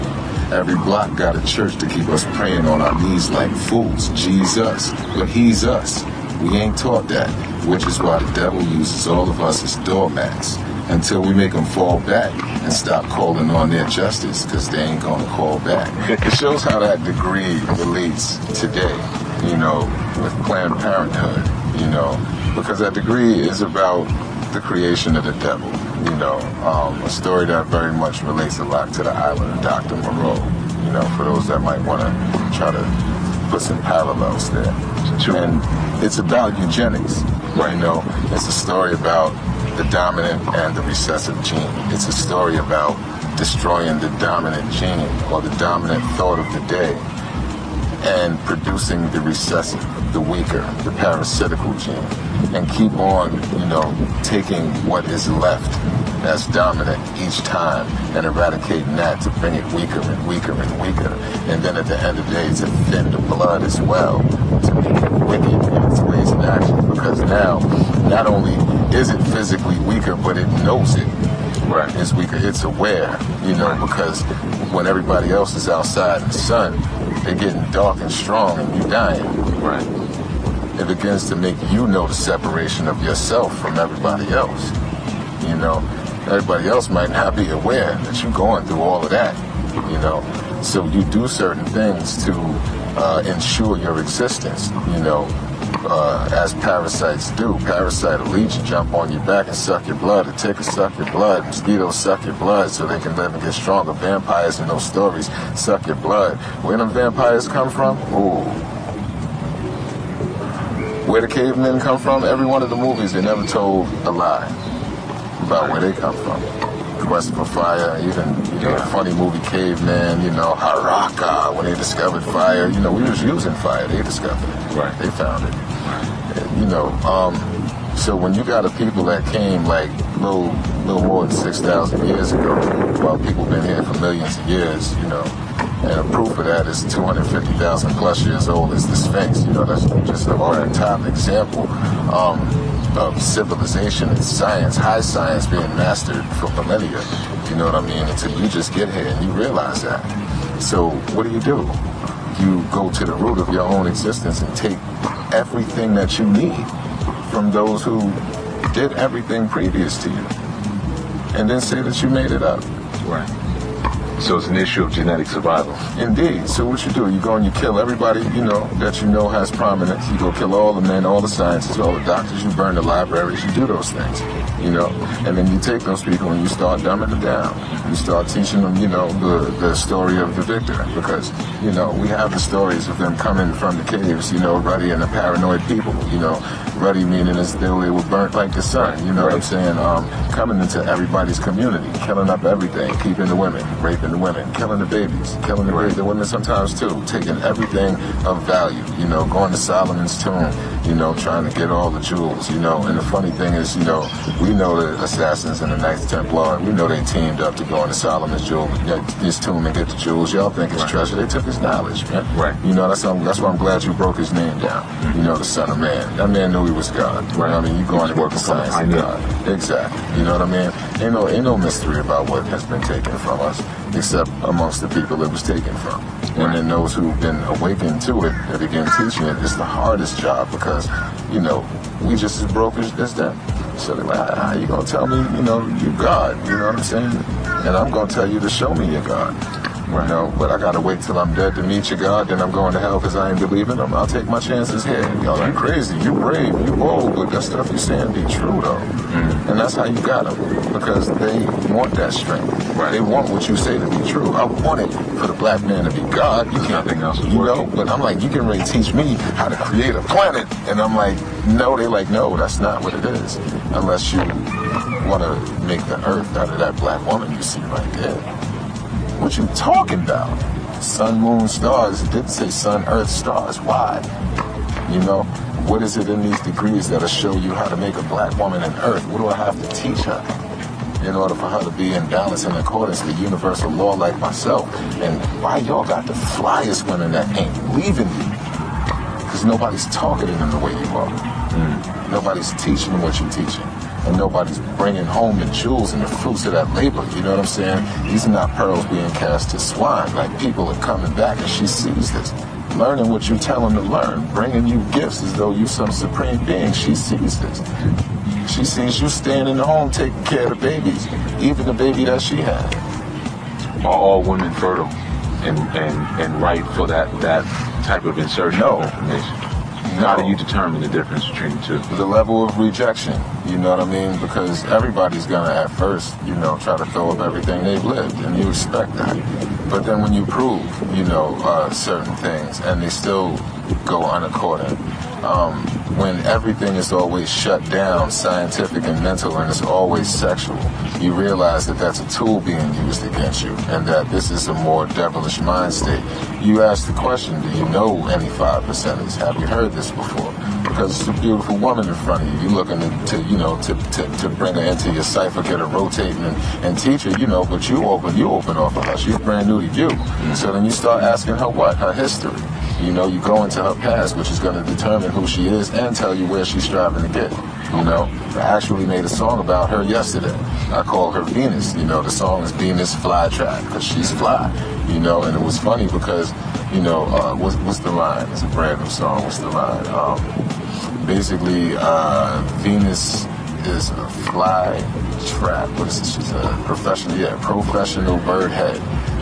Speaker 2: Every block got a church to keep us praying on our knees like fools. Jesus, but he's us. We ain't taught that, which is why the devil uses all of us as doormats until we make them fall back and stop calling on their justice, because they ain't gonna call back. It shows how that degree relates today, you know, with Planned Parenthood, you know, because that degree is about the creation of the devil, you know, a story that very much relates a lot to the island of Dr. Moreau, you know, for those that might want to try to put some parallels there. And it's about eugenics.
Speaker 3: Right.
Speaker 2: You know, it's a story about the dominant and the recessive gene. It's a story about destroying the dominant gene or the dominant thought of the day and producing the recessive, the weaker, the parasitical gene, and keep on, you know, taking what is left as dominant each time and eradicating that to bring it weaker and weaker and weaker. And then at the end of the day, to thin the blood as well, to make it wicked in its ways and actions. Because now, not only is it physically weaker, but it knows it.
Speaker 3: Right.
Speaker 2: It's weaker. It's aware, you know, because when everybody else is outside in the sun, they're getting dark and strong and you dying.
Speaker 3: Right.
Speaker 2: It begins to make you know the separation of yourself from everybody else. You know, everybody else might not be aware that you're going through all of that, you know. So you do certain things to ensure your existence, you know, as parasites do. Parasite will leech, jump on your back and suck your blood. A tick will suck your blood. Mosquitoes suck your blood so they can live and get stronger. Vampires in those stories suck your blood. Where them vampires come from? Ooh. Where the cavemen come from? Every one of the movies, they never told a lie about where they come from. Quest for Fire, even a funny movie, Caveman, you know, Haraka, when they discovered fire. You know, we was using fire. They discovered it.
Speaker 3: Right.
Speaker 2: They found it. You know, so when you got a people that came like little more than 6,000 years ago, while people been here for millions of years, you know, and a proof of that is 250,000 plus years old is the Sphinx. You know, that's just an all-time example of civilization and science, high science being mastered for millennia. You know what I mean? Until you just get here and you realize that. So what do? You go to the root of your own existence and take everything that you need from those who did everything previous to you, and then say that you made it up.
Speaker 3: Right. So it's an issue of genetic survival.
Speaker 2: Indeed. So what you do, you go and you kill everybody, you know, that you know has prominence. You go kill all the men, all the scientists, all the doctors. You burn the libraries. You do those things, you know. And then you take those people and you start dumbing them down. You start teaching them, you know, the story of the victor. Because, you know, we have the stories of them coming from the caves, you know, Ruddy and the paranoid people, you know. Ruddy meaning as though they were burnt like the sun, you know what I'm saying? Coming into everybody's community, killing up everything, keeping the women, raping the women, killing the babies, killing the women sometimes too, taking everything of value, you know, going to Solomon's tomb, you know, trying to get all the jewels, you know. And the funny thing is, you know, we know the assassins in the Knights Templar, we know they teamed up to go into Solomon's his tomb and get the jewels. Y'all think it's treasure. They took his knowledge, man. Right. You know, that's why I'm glad you broke his name down. You know, the Son of Man. That man knew he was God. Right. You know what I mean? You go on and work with science and God. Exactly. You know what I mean? Ain't no mystery about what has been taken from us, except amongst the people it was taken from. And then those who've been awakened to it and begin teaching it, it's the hardest job because, you know, we just as broke as them. So they're like, how you gonna tell me, you know, you God, you know what I'm saying? And I'm gonna tell you to show me your God. You know, but I gotta wait till I'm dead to meet your God, then I'm going to hell because I ain't believing him. I'll take my chances here. Yo, you crazy, you brave, you bold, but that stuff you saying be true though. And that's how you got them, because they want that strength. Right. They want what you say to be true. I want it for the black man to be God. You can't think else, you know. But I'm like, you can really teach me how to create a planet, and I'm like, no. They like, no, that's not what it is, unless you want to make the earth out of that black woman you see right there. What you talking about? Sun, moon, stars. It didn't say sun, earth, stars. Why? You know, what is it in these degrees that'll show you how to make a black woman an earth? What do I have to teach her in order for her to be in balance and accordance with universal law like myself? And why y'all got the flyest women that ain't leaving you? Because nobody's talking to them the way you are. Nobody's teaching them what you're teaching. And nobody's bringing home the jewels and the fruits of that labor, you know what I'm saying? These are not pearls being cast to swine. Like, people are coming back and she sees this. Learning what you tell them to learn. Bringing you gifts as though you some supreme being. She sees this. She sees you staying in the home taking care of the babies. Even the baby that she had.
Speaker 3: Are all women fertile and right for that type of insertion of information? How do you determine the difference between the two?
Speaker 2: The level of rejection, you know what I mean? Because everybody's gonna at first, try to throw up everything they've lived, and you expect that. But then when you prove, certain things, and they still go unaccorded, when everything is always shut down, scientific and mental, and it's always sexual, you realize that that's a tool being used against you, and that this is a more devilish mind state. You ask the question, do you know any 5%ers? Have you heard this before? Because it's a beautiful woman in front of you. You're looking to bring her into your cipher, get her rotating and teach her, but you open off of her. She's brand new to you. So then you start asking her what? Her history. You go into her past, which is going to determine who she is and tell you where she's striving to get. I actually made a song about her yesterday. I call her Venus. The song is Venus Flytrap, because she's fly. And it was funny because, what's the line? It's a brand new song. What's the line? Basically, Venus is a fly trap. What is this? She's a professional bird head.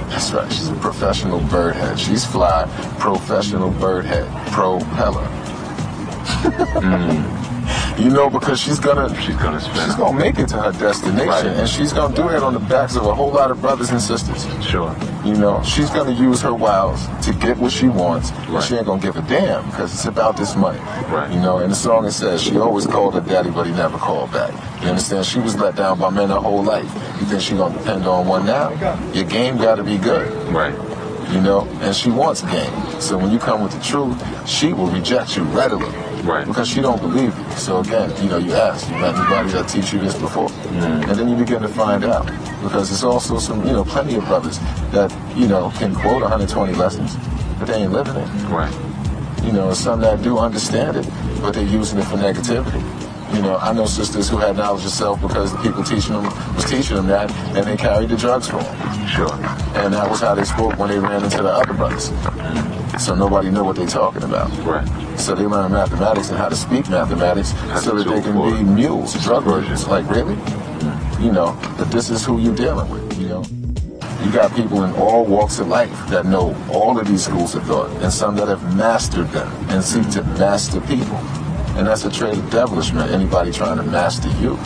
Speaker 2: That's right, she's a professional bird head. She's fly, professional bird head, propeller. Because she's gonna make it to her destination, right. And she's gonna do that on the backs of a whole lot of brothers and sisters.
Speaker 3: Sure.
Speaker 2: She's gonna use her wiles to get what she wants, right. And she ain't gonna give a damn because it's about this money.
Speaker 3: Right.
Speaker 2: In the song it says she always called her daddy, but he never called back. You understand? She was let down by men her whole life. You think she gonna depend on one now? Your game gotta be good.
Speaker 3: Right.
Speaker 2: And she wants game. So when you come with the truth, she will reject you readily.
Speaker 3: Right.
Speaker 2: Because she don't believe you. So again, you ask, you met anybody that teach you this before? And then you begin to find out. Because there's also some, plenty of brothers that, can quote 120 lessons, but they ain't living it.
Speaker 3: Right.
Speaker 2: Some that do understand it, but they're using it for negativity. I know sisters who had knowledge of self because the people was teaching them that, and they carried the drugs for them.
Speaker 3: Sure.
Speaker 2: And that was how they spoke when they ran into the other brothers. So nobody knew what they're talking about.
Speaker 3: Right.
Speaker 2: So they learn mathematics and how to speak mathematics so that they can be mules, drug versions. Like, really? That this is who you're dealing with, You got people in all walks of life that know all of these schools of thought, and some that have mastered them and seek to master people. And that's a trait of devilishment, anybody trying to master you.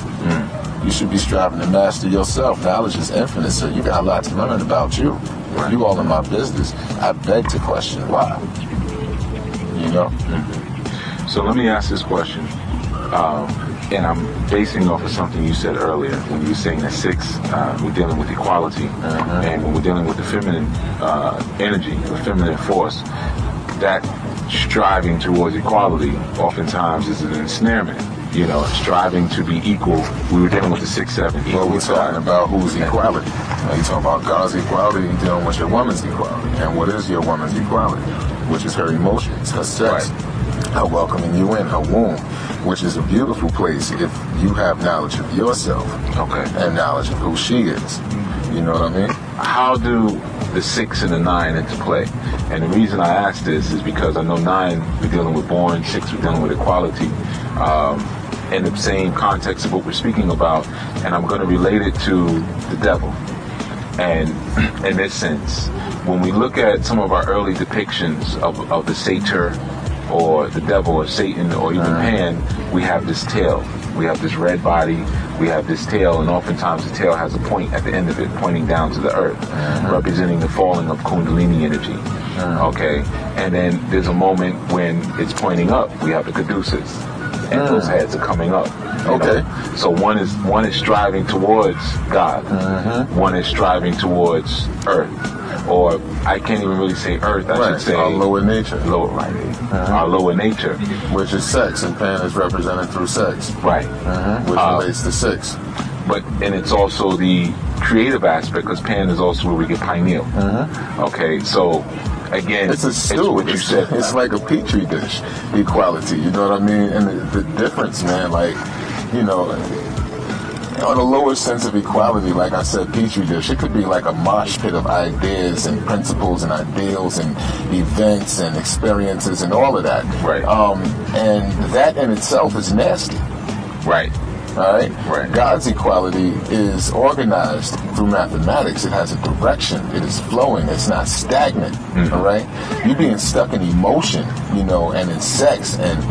Speaker 2: You should be striving to master yourself. Knowledge is infinite, so you got a lot to learn about you. If you all in my business, I beg to question why.
Speaker 3: So let me ask this question. And I'm basing off of something you said earlier when you were saying that 6, we're dealing with equality. And when we're dealing with the feminine energy, the feminine force, that striving towards equality oftentimes is an ensnarement. Striving to be equal. We were dealing with the 6, 7.
Speaker 2: Well, we're talking about who's equality. You talking about God's equality, you're dealing with your woman's equality. And what is your woman's equality? Which is her emotions, her sex, her welcoming you in, her womb, which is a beautiful place if you have knowledge of yourself.
Speaker 3: Okay.
Speaker 2: And knowledge of who she is. You know what I mean?
Speaker 3: How do the 6 and the 9 into play? And the reason I ask this is because I know 9, we're dealing with born, 6, we're dealing with equality. In the same context of what we're speaking about, and I'm going to relate it to the devil. And in this sense, when we look at some of our early depictions of the satyr or the devil or Satan or even Pan, we have this tail. We have this red body, we have this tail, and oftentimes the tail has a point at the end of it pointing down to the earth, representing the falling of Kundalini energy. Okay, and then there's a moment when it's pointing up. We have the caduceus, and those heads are coming up.
Speaker 2: Okay.
Speaker 3: So one is striving towards God. One is striving towards earth. Or I can't even really say earth, I should say
Speaker 2: our lower nature.
Speaker 3: Our lower nature.
Speaker 2: Which is sex, and Pan is represented through sex.
Speaker 3: Right.
Speaker 2: Which relates to 6.
Speaker 3: And it's also the creative aspect, because Pan is also where we get pineal. Okay, so again,
Speaker 2: it's a stew. It's like a petri dish equality, you know what I mean? And the difference, man, on a lower sense of equality, like I said, petri dish, it could be like a mosh pit of ideas and principles and ideals and events and experiences and all of that.
Speaker 3: Right.
Speaker 2: And that in itself is nasty.
Speaker 3: Right.
Speaker 2: All right?
Speaker 3: Right.
Speaker 2: God's equality is organized through mathematics. It has a direction. It is flowing. It's not stagnant. All right? You're being stuck in emotion, and in sex, and,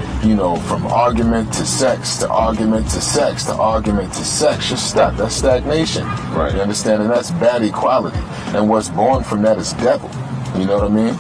Speaker 2: from argument to sex, to argument to sex, to argument to sex. You're stuck. That's stagnation.
Speaker 3: Right.
Speaker 2: You understand? And that's bad equality. And what's born from that is devil. You know what I mean?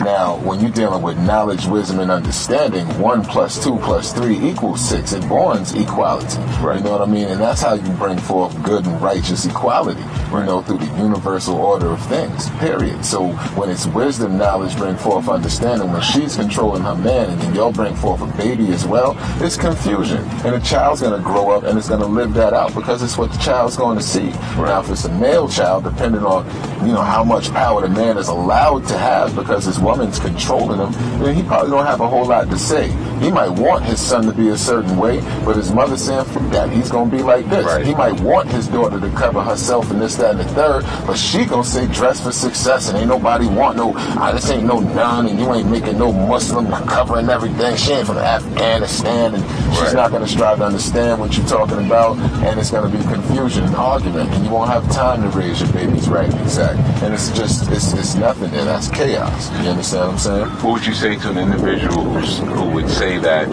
Speaker 2: Now, when you're dealing with knowledge, wisdom, and understanding, 1 + 2 + 3 = 6. It borns equality.
Speaker 3: Right.
Speaker 2: You know what I mean? And that's how you bring forth good and righteous equality, through the universal order of things, period. So when it's wisdom, knowledge, bring forth understanding, when she's controlling her man and then y'all bring forth a baby as well, it's confusion. And the child's going to grow up and it's going to live that out because it's what the child's going to see. Right. Now, if it's a male child, depending on, how much power the man is allowed to have because his woman's controlling him, then he probably don't have a whole lot to say. He might want his son to be a certain way, but his mother's saying, "Fuck that, he's going to be like this."
Speaker 3: Right.
Speaker 2: He might want his daughter to cover herself and this, that, and the third, but she going to say dress for success and ain't nobody want no, this ain't no nun and you ain't making no Muslim covering everything. She ain't from Afghanistan and she's not going to strive to understand what you're talking about, and it's going to be confusion and argument, and you won't have time to raise your babies right and exact. And it's just, it's nothing there. That's chaos. You understand what I'm saying?
Speaker 3: What would you say to an individual who would say that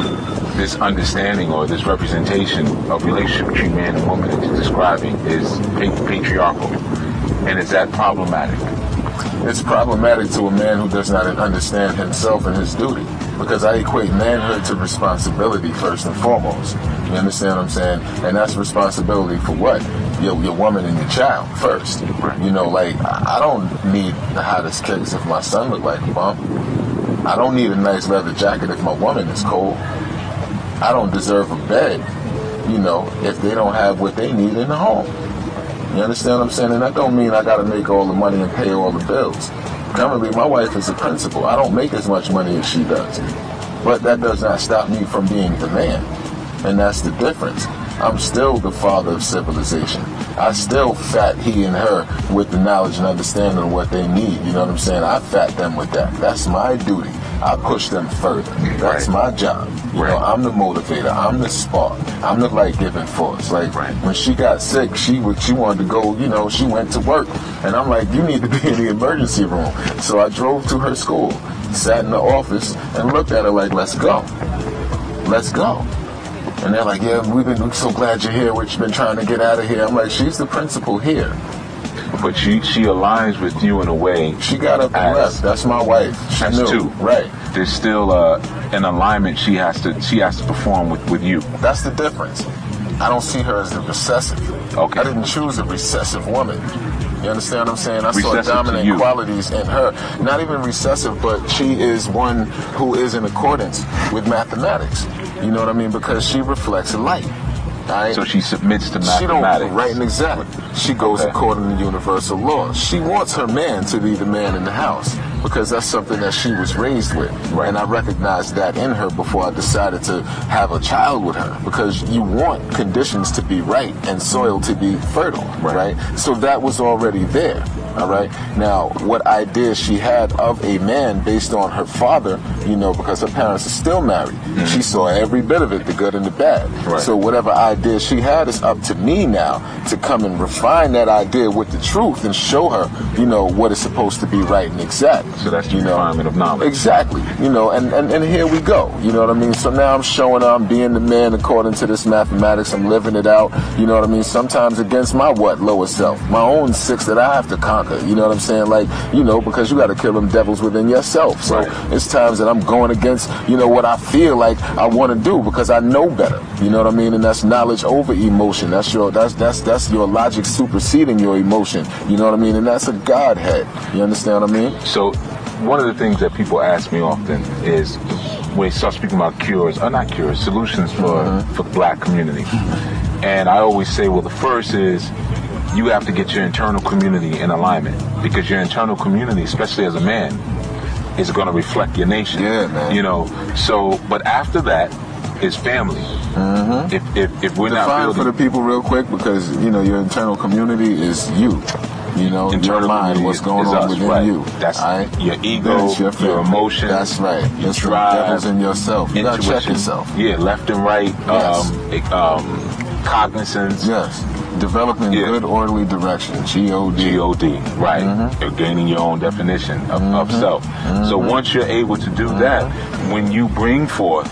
Speaker 3: this understanding or this representation of relationship between man and woman that you're describing is patriarchal? And is that problematic?
Speaker 2: It's problematic to a man who does not understand himself and his duty. Because I equate manhood to responsibility first and foremost. You understand what I'm saying? And that's responsibility for what? Your woman and your child first. I don't need the hottest cakes if my son look like a bum. I don't need a nice leather jacket if my woman is cold. I don't deserve a bed, if they don't have what they need in the home. You understand what I'm saying? And that don't mean I got to make all the money and pay all the bills. Currently, my wife is a principal. I don't make as much money as she does. But that does not stop me from being the man. And that's the difference. I'm still the father of civilization. I still fat he and her with the knowledge and understanding of what they need. You know what I'm saying? I fat them with that. That's my duty. I push them further. That's my job. I'm the motivator. I'm the spark. I'm the light-giving force. When she got sick, she wanted to go, she went to work. And I'm like, you need to be in the emergency room. So I drove to her school, sat in the office, and looked at her like, let's go. Let's go. And they're like, yeah, we're so glad you're here. We've been trying to get out of here. I'm like, she's the principal here.
Speaker 3: But she aligns with you in a way.
Speaker 2: She got up and left. That's my wife. She
Speaker 3: that's
Speaker 2: knew.
Speaker 3: Two.
Speaker 2: Right.
Speaker 3: There's still an alignment she has to perform with you.
Speaker 2: That's the difference. I don't see her as the recessive.
Speaker 3: Okay.
Speaker 2: I didn't choose a recessive woman. You understand what I'm saying? I saw
Speaker 3: Recessive
Speaker 2: dominant qualities in her. Not even recessive, but she is one who is in accordance with mathematics. You know what I mean? Because she reflects light. Right?
Speaker 3: So she submits to mathematics.
Speaker 2: She don't, right, and exactly. She goes according to universal laws. She wants her man to be the man in the house because that's something that she was raised with. Right. And I recognized that in her before I decided to have a child with her, because you want conditions to be right and soil to be fertile, right? So that was already there. All right. Now, what idea she had of a man based on her father, because her parents are still married. Mm-hmm. She saw every bit of it, the good and the bad. Right. So whatever idea she had, is up to me now to come and refine that idea with the truth and show her, what is supposed to be right and exact.
Speaker 3: So that's the refinement of knowledge.
Speaker 2: Exactly. And here we go. You know what I mean? So now I'm showing her I'm being the man according to this mathematics. I'm living it out. You know what I mean? Sometimes against my lower self, my own 6 that I have to conquer. You know what I'm saying? Because you got to kill them devils within yourself. So it's times that I'm going against, what I feel like I want to do because I know better. You know what I mean? And that's knowledge over emotion. That's your logic superseding your emotion. You know what I mean? And that's a Godhead. You understand what I mean?
Speaker 3: So one of the things that people ask me often is when they start speaking about solutions for the black community. And I always say, well, the first is you have to get your internal community in alignment, because your internal community, especially as a man, is going to reflect your nation.
Speaker 2: Yeah, man.
Speaker 3: So, but after that is family. Mm-hmm. If we're not building
Speaker 2: for the people real quick, because your internal community is you. You know, your mind, what's going on within you.
Speaker 3: That's your ego, your emotions.
Speaker 2: That's right.
Speaker 3: Your
Speaker 2: it's
Speaker 3: drive,
Speaker 2: the devil's in yourself. You gotta check yourself.
Speaker 3: Yeah, left and right. Cognizance.
Speaker 2: Yes. Developing good orderly direction. G-O-D.
Speaker 3: G-O-D. Right. You're gaining your own definition of self. So once you're able to do that, when you bring forth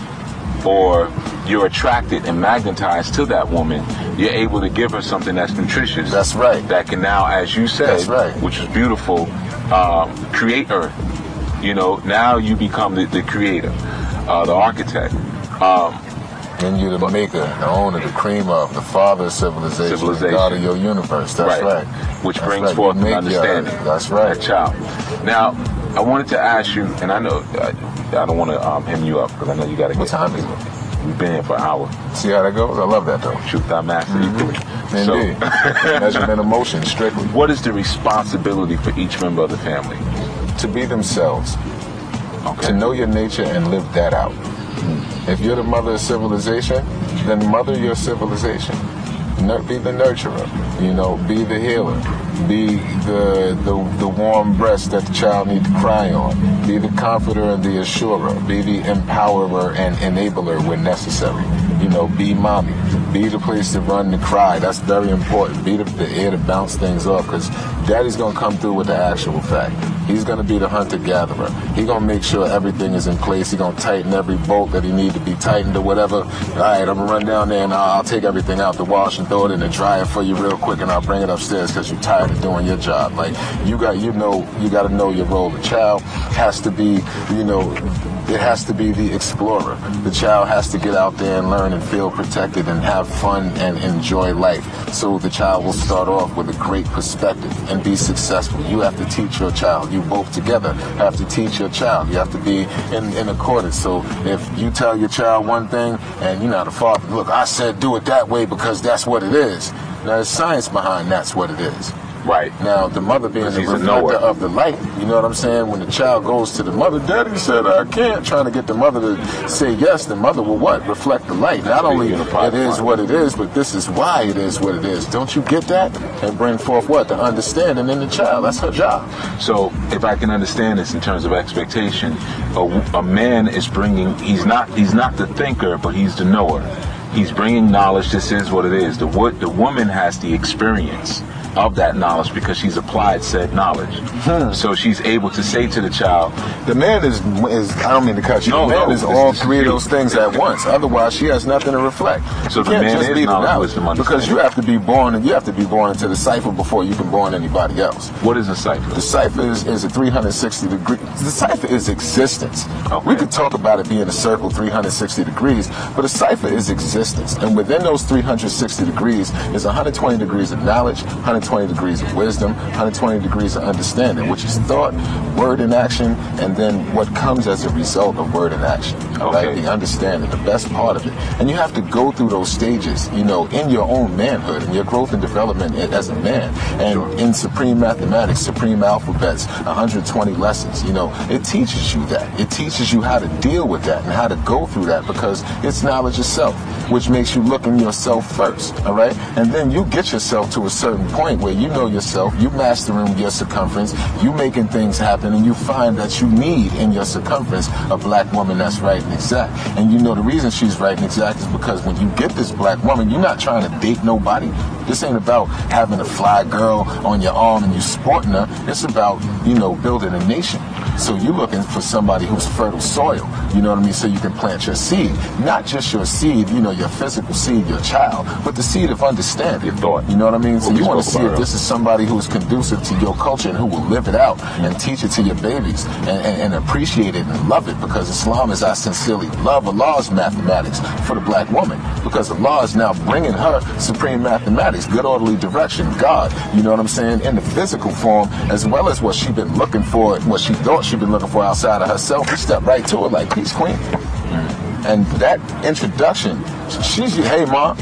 Speaker 3: or you're attracted and magnetized to that woman, you're able to give her something that's nutritious.
Speaker 2: That's right.
Speaker 3: That can now, as you said, which is beautiful, create Earth. You know, now you become the creator, the architect.
Speaker 2: And you're the maker, the owner, the cream of, the father of civilization, the God of your universe. That's right.
Speaker 3: Which brings forth an understanding.
Speaker 2: That's right.
Speaker 3: That child. Now, I wanted to ask you, and I know I don't want to hem you up because I know you got to get.
Speaker 2: What time is it?
Speaker 3: We've been here for an hour.
Speaker 2: See how that goes? I love that though.
Speaker 3: Truth I master equally.
Speaker 2: Indeed. Measurement of motion, strictly.
Speaker 3: What is the responsibility for each member of the family?
Speaker 2: To be themselves.
Speaker 3: Okay.
Speaker 2: To know your nature and live that out. If you're the mother of civilization, then mother your civilization. Be the nurturer, you know, be the healer, be the warm breast that the child needs to cry on, be the comforter and the assurer, be the empowerer and enabler when necessary. You know, be mommy, be the place to run to cry. That's very important. Be the air to bounce things off, because daddy's going to come through with the actual fact. He's going to be the hunter-gatherer. He's going to make sure everything is in place. He's going to tighten every bolt that he needs to be tightened or whatever. All right, I'm going to run down there and I'll take everything out the wash and throw it in the dryer for you real quick, and I'll bring it upstairs because you're tired of doing your job. Like, you got to know your role. The child has to be, you know, it has to be the explorer. The child has to get out there and learn and feel protected and have fun and enjoy life. So the child will start off with a great perspective and be successful. You have to teach your child. You both together have to teach your child. You have to be in accordance. So if you tell your child one thing and you're not a father, look, I said do it that way because that's what it is. Now, there's science behind that's what it is.
Speaker 3: Right.
Speaker 2: Now, the mother being the reflector of the light, you know what I'm saying? When the child goes to the mother, daddy said, I can't, trying to get the mother to say yes, the mother will what? Reflect the light. Not only it is what it is, but this is why it is what it is. Don't you get that? And bring forth what? The understanding in the child. That's her job.
Speaker 3: So, if I can understand this in terms of expectation, a man is bringing, he's not the thinker, but he's the knower. He's bringing knowledge. This is what it is. The woman has the experience of that knowledge because she's applied said knowledge. So she's able to say to the child,
Speaker 2: the man is I don't mean to cut you, the man is all three of those things at once. Otherwise she has nothing to reflect.
Speaker 3: So the man is knowledge, wisdom, understanding.
Speaker 2: Because you have to be born into the cipher before you can born anybody else.
Speaker 3: What is a cipher? The
Speaker 2: cipher is a 360 degree. The cipher is existence.
Speaker 3: Okay.
Speaker 2: We could talk about it being a circle 360 degrees, but a cipher is existence. And within those 360 degrees is 120 degrees of knowledge, 120 degrees of wisdom, 120 degrees of understanding, which is thought, word, and action, and then what comes as a result of word and action.
Speaker 3: Okay.
Speaker 2: Right? The understanding, the best part of it. And you have to go through those stages, you know, in your own manhood, in your growth and development as a man. And in supreme mathematics, supreme alphabets, 120 lessons, you know, it teaches you that. It teaches you how to deal with that and how to go through that, because it's knowledge itself, which makes you look in yourself first, all right? And then you get yourself to a certain point where you know yourself, you mastering your circumference, you making things happen, and you find that you need in your circumference a black woman that's right and exact. And you know the reason she's right and exact is because when you get this black woman, you're not trying to date nobody. This ain't about having a fly girl on your arm and you sporting her. It's about, you know, building a nation. So you're looking for somebody who's fertile soil, you know what I mean, so you can plant your seed. Not just your seed, you know, your physical seed, your child, but the seed of understanding.
Speaker 3: Your thought.
Speaker 2: You know what I mean? So you want to see if this is somebody who's conducive to your culture and who will live it out and teach it to your babies and appreciate it and love it, because Islam is I sincerely love Allah's mathematics for the black woman, because Allah is now bringing her supreme mathematics, good orderly direction, God, you know what I'm saying, in the physical form, as well as what she's been looking for, what she thought she'd been looking for outside of herself. We step right to it like, peace, queen. And that introduction, she's, hey, mom,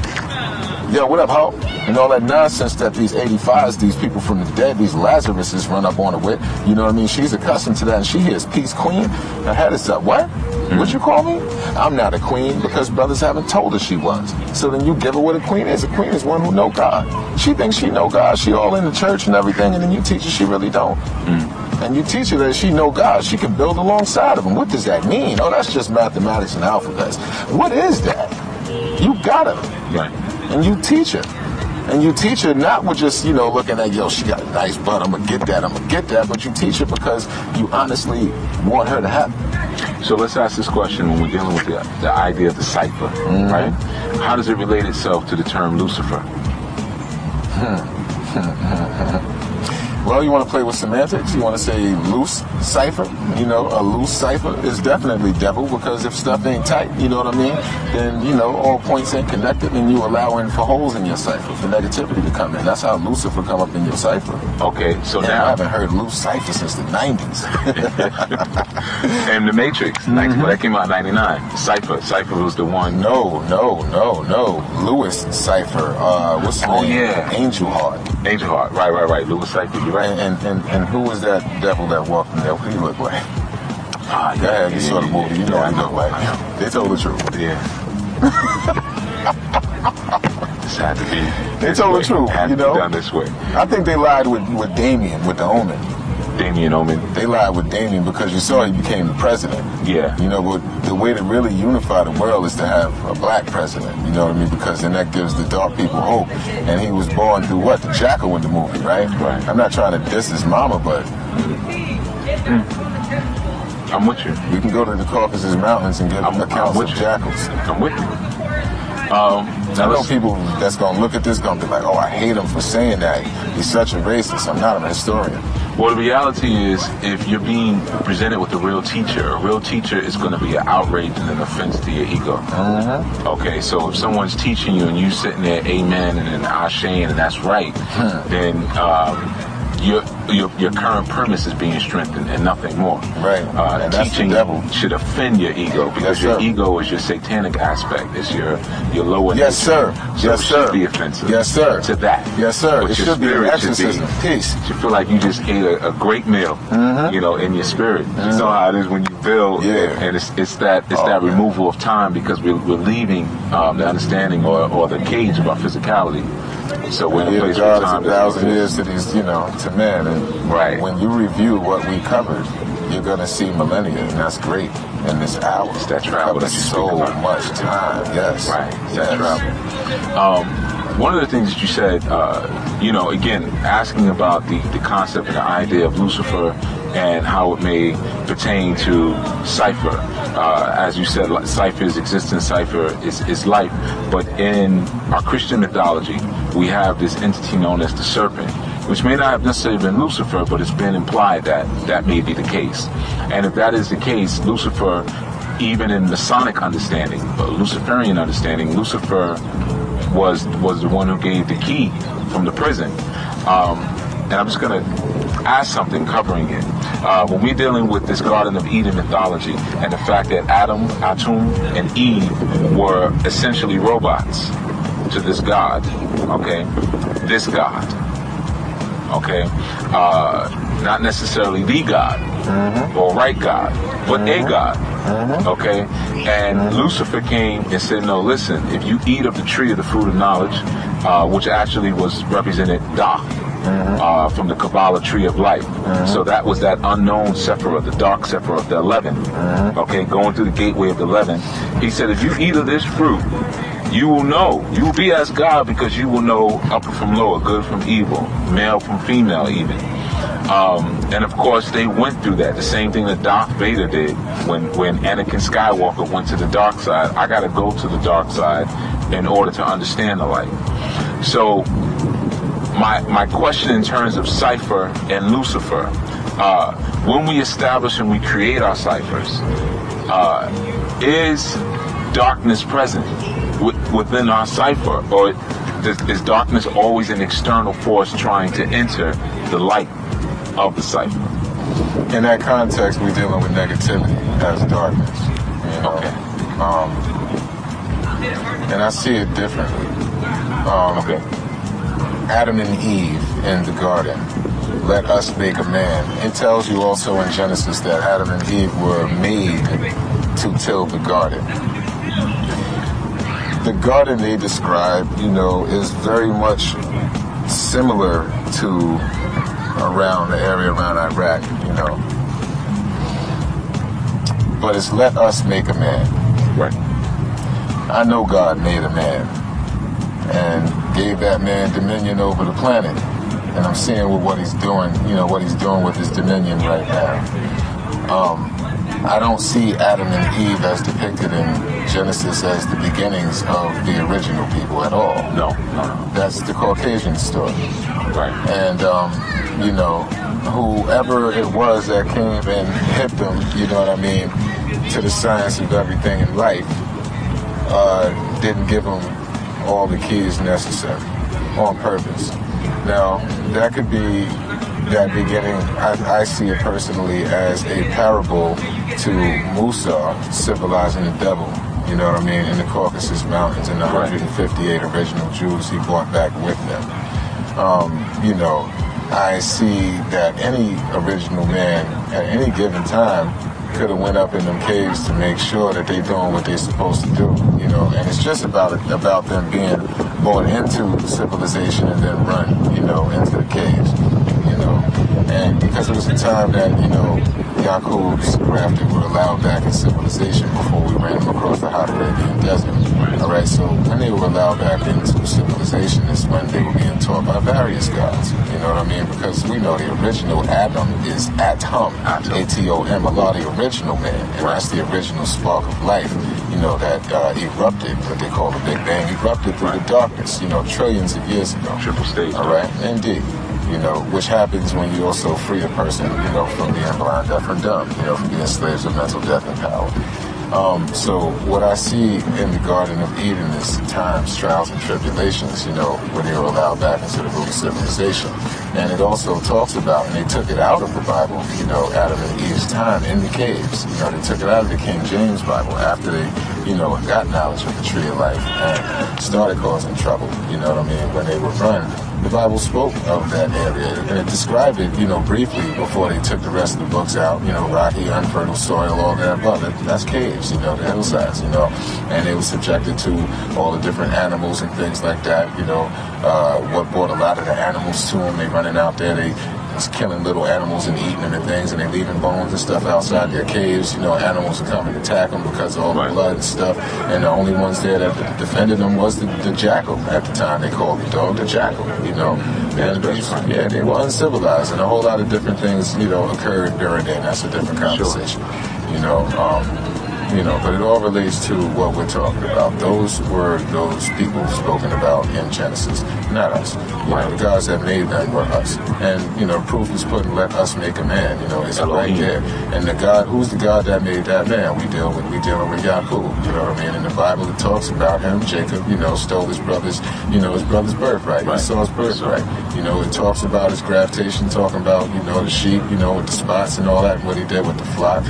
Speaker 2: Yo, what up, Ho? And all that nonsense that these 85s, these people from the dead, these Lazaruses run up on her with. You know what I mean? She's accustomed to that, and she hears peace queen. Her head is up. What? What you call me? I'm not a queen because brothers haven't told her she was. So then you give her what a queen is. A queen is one who know God. She thinks she know God. She all in the church and everything, and then you teach her she really don't. And you teach her that she know God. She can build alongside of him. What does that mean? Oh, that's just mathematics and alphabets. What is that? You got her.
Speaker 3: Right.
Speaker 2: And you teach her. And you teach her not with just, you know, looking at, yo, she got a nice butt, I'm going to get that. But you teach her because you honestly want her to have it.
Speaker 3: So let's ask this question when we're dealing with the idea of the cipher, right? How does it relate itself to the term Lucifer?
Speaker 2: Well, you want to play with semantics? You want to say loose cipher? You know, a loose cipher is definitely devil, because if stuff ain't tight, you know what I mean? Then, you know, all points ain't connected, and you allowing for holes in your cipher, for negativity to come in. That's how Lucifer come up in your cipher.
Speaker 3: Okay, so
Speaker 2: And
Speaker 3: now...
Speaker 2: I haven't heard loose cipher since the 90s.
Speaker 3: And the Matrix, that came out in 99. Cipher was the one...
Speaker 2: No. Lewis cipher. What's his name?
Speaker 3: Yeah.
Speaker 2: Angel Heart.
Speaker 3: Angel Heart, right. Lewis Cipher, you're right.
Speaker 2: And who was that devil that walked in there? What he looked like? Go ahead, you saw the movie. You know what he looked like. They told the truth.
Speaker 3: Yeah. This had to be...
Speaker 2: They told the truth,
Speaker 3: had
Speaker 2: you
Speaker 3: to be
Speaker 2: know?
Speaker 3: done this way.
Speaker 2: I think they lied with Damien, with the Omen.
Speaker 3: Damien Omen.
Speaker 2: They lied with Damien because you saw he became the president.
Speaker 3: Yeah.
Speaker 2: You know, but the way to really unify the world is to have a black president. You know what I mean? Because then that gives the dark people hope. And he was born through what? The Jackal in the movie, right?
Speaker 3: Right.
Speaker 2: I'm not trying to diss his mama, but...
Speaker 3: I'm with you.
Speaker 2: We can go to the Caucasus Mountains and get accounts of jackals.
Speaker 3: I'm with you.
Speaker 2: I know people that's going to look at this going to be like, oh, I hate him for saying that. He's such a racist. I'm not a historian.
Speaker 3: Well, the reality is, if you're being presented with a real teacher is going to be an outrage and an offense to your ego. Okay, so if someone's teaching you and you sitting there, amen, and then ashe, and that's right, then your current premise is being strengthened and nothing more.
Speaker 2: Right. And that's
Speaker 3: teaching
Speaker 2: the devil.
Speaker 3: should offend your ego, because your ego is your satanic aspect. It's your lower
Speaker 2: Yes,
Speaker 3: nature.
Speaker 2: sir.
Speaker 3: So
Speaker 2: Yes,
Speaker 3: it
Speaker 2: sir.
Speaker 3: should be offensive.
Speaker 2: Yes, sir.
Speaker 3: To that.
Speaker 2: Yes, sir.
Speaker 3: But
Speaker 2: It
Speaker 3: your
Speaker 2: should be an
Speaker 3: spirit
Speaker 2: exorcism. Peace.
Speaker 3: You feel like you just ate a great meal, you know, in your spirit. You know how it is when you build, and it's that removal of time, because we're leaving the understanding or the cage of our physicality. So when the place
Speaker 2: God
Speaker 3: for time
Speaker 2: is 1,000 years to these, you know, to men, and when you review what we covered, you're gonna see millennia, and that's great. In this hour,
Speaker 3: it's that travel that you
Speaker 2: so
Speaker 3: speak about.
Speaker 2: much time. Yes,
Speaker 3: right. It's that travel. One of the things that you said, you know, again, asking about the concept and the idea of Lucifer and how it may pertain to cipher. As you said, cipher is existence, cipher is life. But in our Christian mythology, we have this entity known as the serpent, which may not have necessarily been Lucifer, but it's been implied that that may be the case. And if that is the case, Lucifer, even in Masonic understanding, Luciferian understanding, Lucifer was the one who gave the key from the prison. And I'm just going to ask something covering it. When we're dealing with this Garden of Eden mythology and the fact that Adam, Atum, and Eve were essentially robots to this God, okay? This God, okay? Not necessarily the God or right God, but a God, okay? And Lucifer came and said, no, listen, if you eat of the tree of the fruit of knowledge, which actually was represented Da, from the Kabbalah tree of life. So that was that unknown Sephiroth, the dark Sephiroth, the 11, okay, going through the gateway of the 11. He said, if you eat of this fruit, you will know. You will be as God, because you will know upper from lower, good from evil, male from female even. And of course, they went through that. The same thing that Darth Vader did when Anakin Skywalker went to the dark side. I got to go to the dark side in order to understand the light. So my question in terms of cipher and Lucifer, when we establish and we create our ciphers, is darkness present within our cipher, or is darkness always an external force trying to enter the light of the cipher?
Speaker 2: In that context, we're dealing with negativity as darkness. You know?
Speaker 3: Okay.
Speaker 2: And I see it differently.
Speaker 3: Okay.
Speaker 2: Adam and Eve in the garden. Let us make a man. It tells you also in Genesis that Adam and Eve were made to till the garden. The garden they describe, is very much similar to around the area around Iraq, But it's let us make a man.
Speaker 3: Right.
Speaker 2: I know God made a man and gave that man dominion over the planet. And I'm seeing what he's doing, what he's doing with his dominion right now. I don't see Adam and Eve as depicted in Genesis as the beginnings of the original people at all.
Speaker 3: No.
Speaker 2: That's the Caucasian story.
Speaker 3: Right.
Speaker 2: And, whoever it was that came and hit them, to the science of everything in life, didn't give them all the keys necessary on purpose. Now, that could be that beginning. I see it personally as a parable to Musa civilizing the devil, in the Caucasus Mountains and the 158 original Jews he brought back with him. I see that any original man at any given time could have went up in them caves to make sure that they're doing what they're supposed to do, and it's just about them being born into civilization and then run, into the caves, and because it was a time that, Yaqub's grafted were allowed back in civilization before we ran them across the hot Arabian desert. All right, so when they were allowed back into civilization is when they were being taught by various gods, because we know the original Adam is Atom, A-T-O-M, Allah, the original man, and that's the original spark of life, that erupted, what they call the Big Bang, erupted through the darkness, trillions of years ago.
Speaker 3: Triple stage.
Speaker 2: All right, indeed. Which happens when you also free a person, from being blind, deaf, or dumb, from being slaves of mental death and power. So what I see in the Garden of Eden is times, trials, and tribulations, where they were allowed back into the root of civilization. And it also talks about, and they took it out of the Bible, Adam and Eve's time in the caves. They took it out of the King James Bible after they, got knowledge of the tree of life and started causing trouble, when they were run. The Bible spoke of that area, and it described it, briefly before they took the rest of the books out, rocky, unfertile soil, all that above it. That's caves, the hillsides, and they were subjected to all the different animals and things like that, what brought a lot of the animals to them. They running out there, they was killing little animals and eating them and things, and they leaving bones and stuff outside their caves. Animals are coming to attack them because of all the blood and stuff. And the only ones there that defended them was the jackal. At the time, they called the dog the jackal. And they were uncivilized, and a whole lot of different things, occurred during that. And that's a different conversation. But it all relates to what we're talking about. Those were those people spoken about in Genesis, not us. The gods that made them were us. And, proof is put in let us make a man, it's right there. And the God, who's the God that made that man? We dealing with Yaqub, In the Bible it talks about him, Jacob, stole his brother's birthright. He saw his birthright. It talks about his gravitation, talking about, the sheep, with the spots and all that, and what he did with the flock,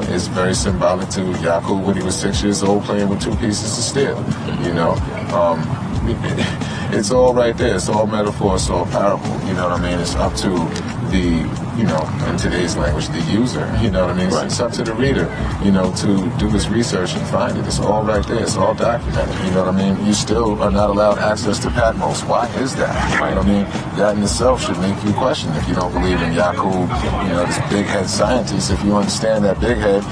Speaker 2: is very symbolic to Yaqub when he was 6 years old playing with two pieces of steel, It's all right there. It's all metaphor. It's all parable. It's up to the, in today's language, the user. It's up to the reader, to do this research and find it. It's all right there. It's all documented. You still are not allowed access to Patmos. Why is that? That in itself should make you question if you don't believe in Yaqub, this big head scientist. If you understand that big head,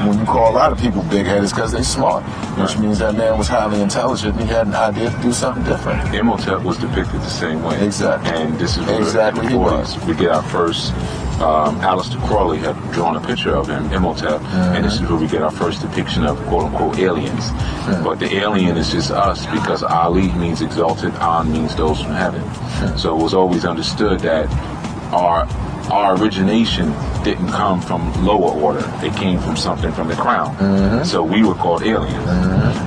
Speaker 2: when you call a lot of people big head, it's because they're smart, which means that man was highly intelligent and he had an idea to do something different.
Speaker 3: Imhotep was depicted the same way.
Speaker 2: Exactly.
Speaker 3: And this is
Speaker 2: exactly he was.
Speaker 3: We get our first. Aleister Crowley had drawn a picture of him, Imhotep, and this is where we get our first depiction of quote-unquote aliens. But the alien is just us because Ali means exalted, An means those from heaven. So it was always understood that our origination didn't come from lower order. It came from something from the crown. So we were called aliens.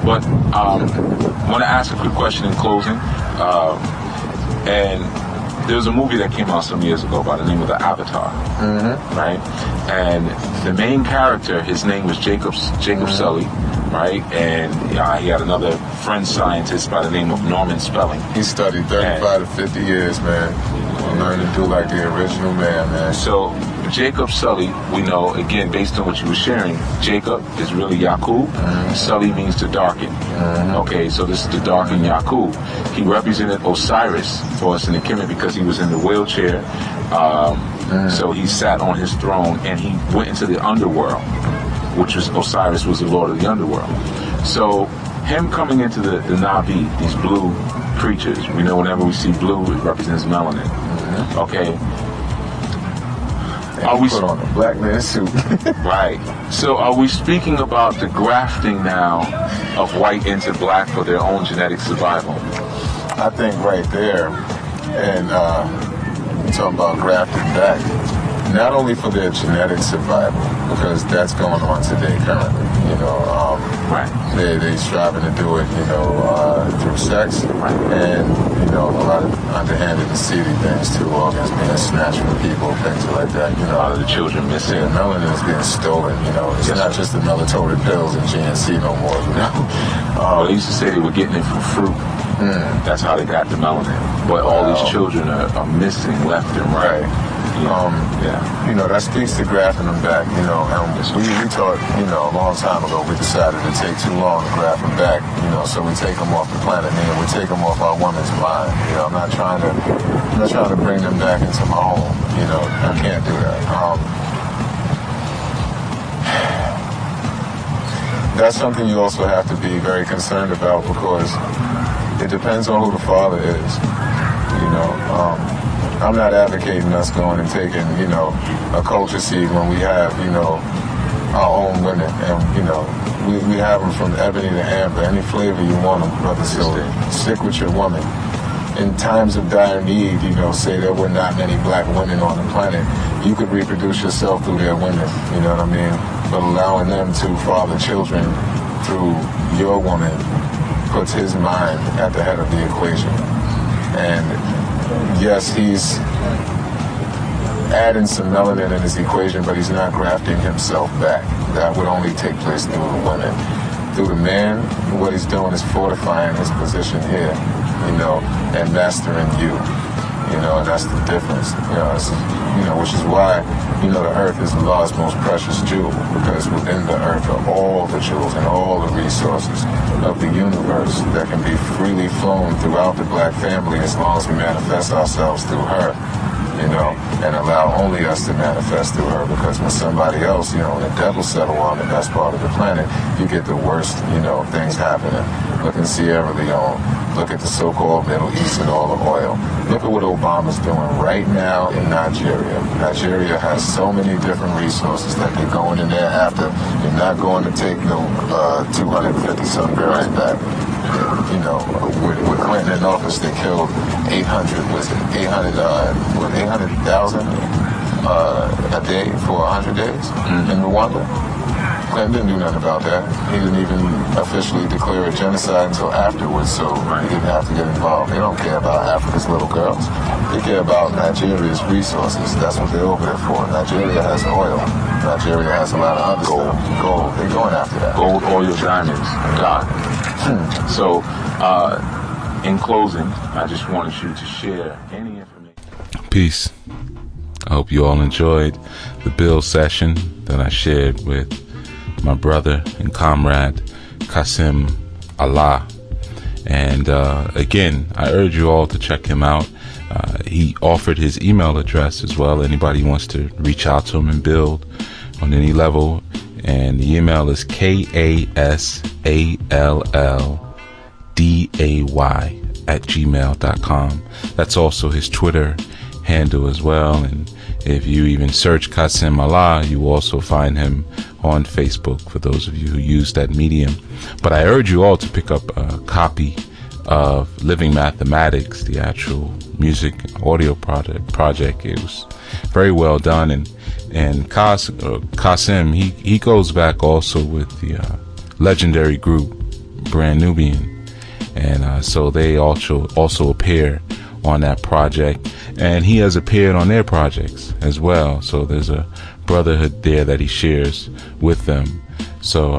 Speaker 3: But I want to ask a quick question in closing. And there was a movie that came out some years ago by the name of The Avatar, right? And the main character, his name was Jacob Sully, right? And he had another friend scientist by the name of Norman Spelling.
Speaker 2: He studied 35 to 50 years, man. Learned to do like the original man.
Speaker 3: So Jacob Sully, we know, again, based on what you were sharing, Jacob is really Yaqub. Sully means to darken. Okay, so this is to darken Yaqub. He represented Osiris for us in the Kemet because he was in the wheelchair. So he sat on his throne and he went into the underworld, which was Osiris was the lord of the underworld. So him coming into the Na'vi, these blue creatures, we know whenever we see blue, it represents melanin. Okay.
Speaker 2: Are we put on a black man suit?
Speaker 3: Right. So are we speaking about the grafting now of white into black for their own genetic survival?
Speaker 2: I think right there, and you're talking about grafting back, not only for their genetic survival, because that's going on today currently, you know,
Speaker 3: right.
Speaker 2: They striving to do it, you know, through sex, and, you know, a lot of underhanded and seedy things too, organs being snatched from people, things like that, you know.
Speaker 3: A lot of the children missing.
Speaker 2: Yeah, melanin is being stolen, you know. It's not just the melatonin pills and GNC no more, you know.
Speaker 3: Well, they used to say they were getting it from fruit. That's how they got the melanin. But all these children are missing left and right.
Speaker 2: You know, that speaks to grafting them back, you know. We thought, you know, a long time ago, we decided to take too long to graft them back, you know, so we take them off the planet and we take them off our woman's mind. You know, I'm not trying to bring them back into my home, you know. I can't do that. That's something you also have to be very concerned about because it depends on who the father is, you know. I'm not advocating us going and taking, you know, a culture seed when we have, you know, our own women. And, you know, we have them from ebony to amber, any flavor you want them, brother. So stick with your woman. In times of dire need, you know, say there were not many black women on the planet, you could reproduce yourself through their women, you know what I mean? But allowing them to father children through your woman puts his mind at the head of the equation. And yes, he's adding some melanin in his equation, but he's not grafting himself back. That would only take place through the women. Through the man, what he's doing is fortifying his position here, you know, and mastering you. You know, and that's the difference. You know, which is why, you know, the earth is the Lord's most precious jewel, because within the earth are all the jewels and all the resources of the universe that can be freely flown throughout the black family as long as we manifest ourselves through her, you know, and allow only us to manifest through her, because when somebody else, you know, when the devil settle on the best part of the planet, you get the worst, you know, things happening. Look at Sierra Leone. Look at the so-called Middle East and all the oil. Look at what Obama's doing right now in Nigeria. Nigeria has so many different resources that they're going in there after. They're not going to take no 250-some girls back. You know, with Clinton in office, they killed 800,000 a day for 100 days in Rwanda. Clinton didn't do nothing about that. He didn't even officially declare a genocide until afterwards, so he didn't have to get involved. They don't care about Africa's little girls. They care about Nigeria's resources. That's what they're over there for. Nigeria has oil. Nigeria has a lot of other stuff. Gold. They're going after that.
Speaker 3: Gold, oil, diamonds. God. So, in closing, I just wanted you to share any information.
Speaker 1: Peace. I hope you all enjoyed the build session that I shared with my brother and comrade Kasim Allah. And again, I urge you all to check him out. He offered his email address as well. Anybody wants to reach out to him and build on any level. And the email is kasallalday@gmail.com. That's also his Twitter handle as well. And if you even search Kasim Allah, you will also find him on Facebook, for those of you who use that medium. But I urge you all to pick up a copy of Living Mathematics, the actual music audio project. It was very well done. And Kasim, he goes back also with the legendary group Brand Nubian. And so they also appear on that project. and he has appeared on their projects as well. So there's a brotherhood there that he shares with them. So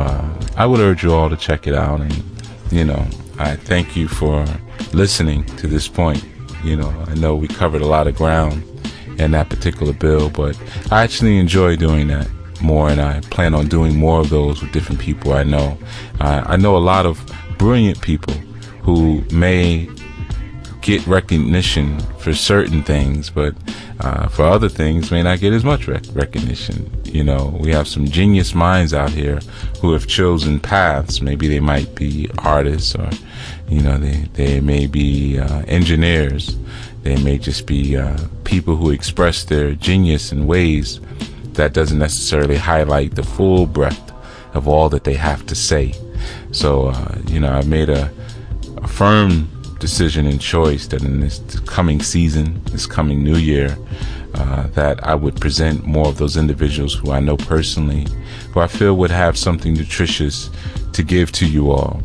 Speaker 1: I would urge you all to check it out. And I thank you for listening to this point. I know we covered a lot of ground in that particular bill, but I actually enjoy doing that more, and I plan on doing more of those with different people I know. I know a lot of brilliant people who may get recognition for certain things, but for other things may not get as much recognition. We have some genius minds out here who have chosen paths. Maybe they might be artists, or they may be engineers. They may just be people who express their genius in ways that doesn't necessarily highlight the full breadth of all that they have to say. So I made a firm decision and choice that in this coming season, this coming new year, that I would present more of those individuals who I know personally, who I feel would have something nutritious to give to you all.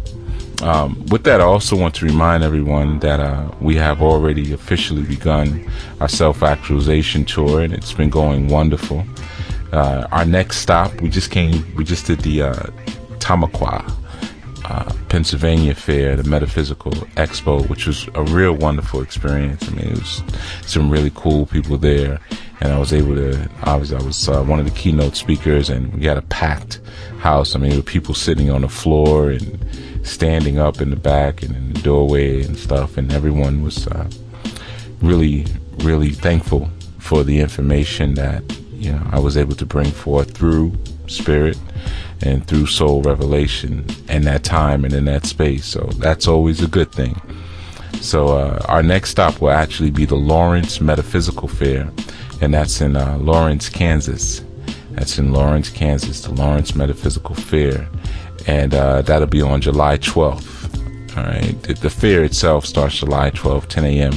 Speaker 1: With that, I also want to remind everyone that we have already officially begun our self-actualization tour, and it's been going wonderful. Our next stop, we just did the Tamaqua, Pennsylvania Fair, the Metaphysical Expo, which was a real wonderful experience. I mean, it was some really cool people there, and I was able to, I was one of the keynote speakers, and we had a packed house. I mean, there were people sitting on the floor and standing up in the back and in the doorway and stuff, and everyone was really, really thankful for the information that I was able to bring forth through spirit and through soul revelation in that time and in that space. So that's always a good thing. So our next stop will actually be the Lawrence Metaphysical Fair, and that's in Lawrence, Kansas. That's in Lawrence, Kansas, the Lawrence Metaphysical Fair, and that'll be on July 12th. All right, the fair itself starts July 12th, 10 a.m.,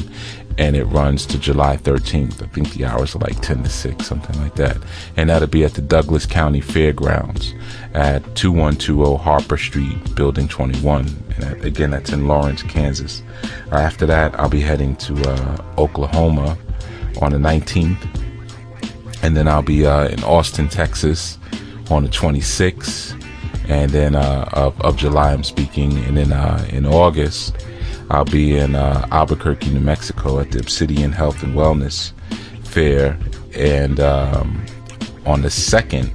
Speaker 1: and it runs to July 13th. I think the hours are like 10 to 6, something like that. And that'll be at the Douglas County Fairgrounds at 2120 Harper Street, Building 21. And again, that's in Lawrence, Kansas. After that, I'll be heading to Oklahoma on the 19th. And then I'll be in Austin, Texas on the 26th. And then of July, I'm speaking. And then in August, I'll be in Albuquerque, New Mexico at the Obsidian Health and Wellness Fair. And on the 2nd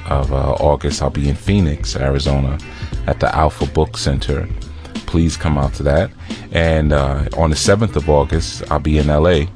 Speaker 1: of August, I'll be in Phoenix, Arizona at the Alpha Book Center. Please come out to that. And on the 7th of August, I'll be in LA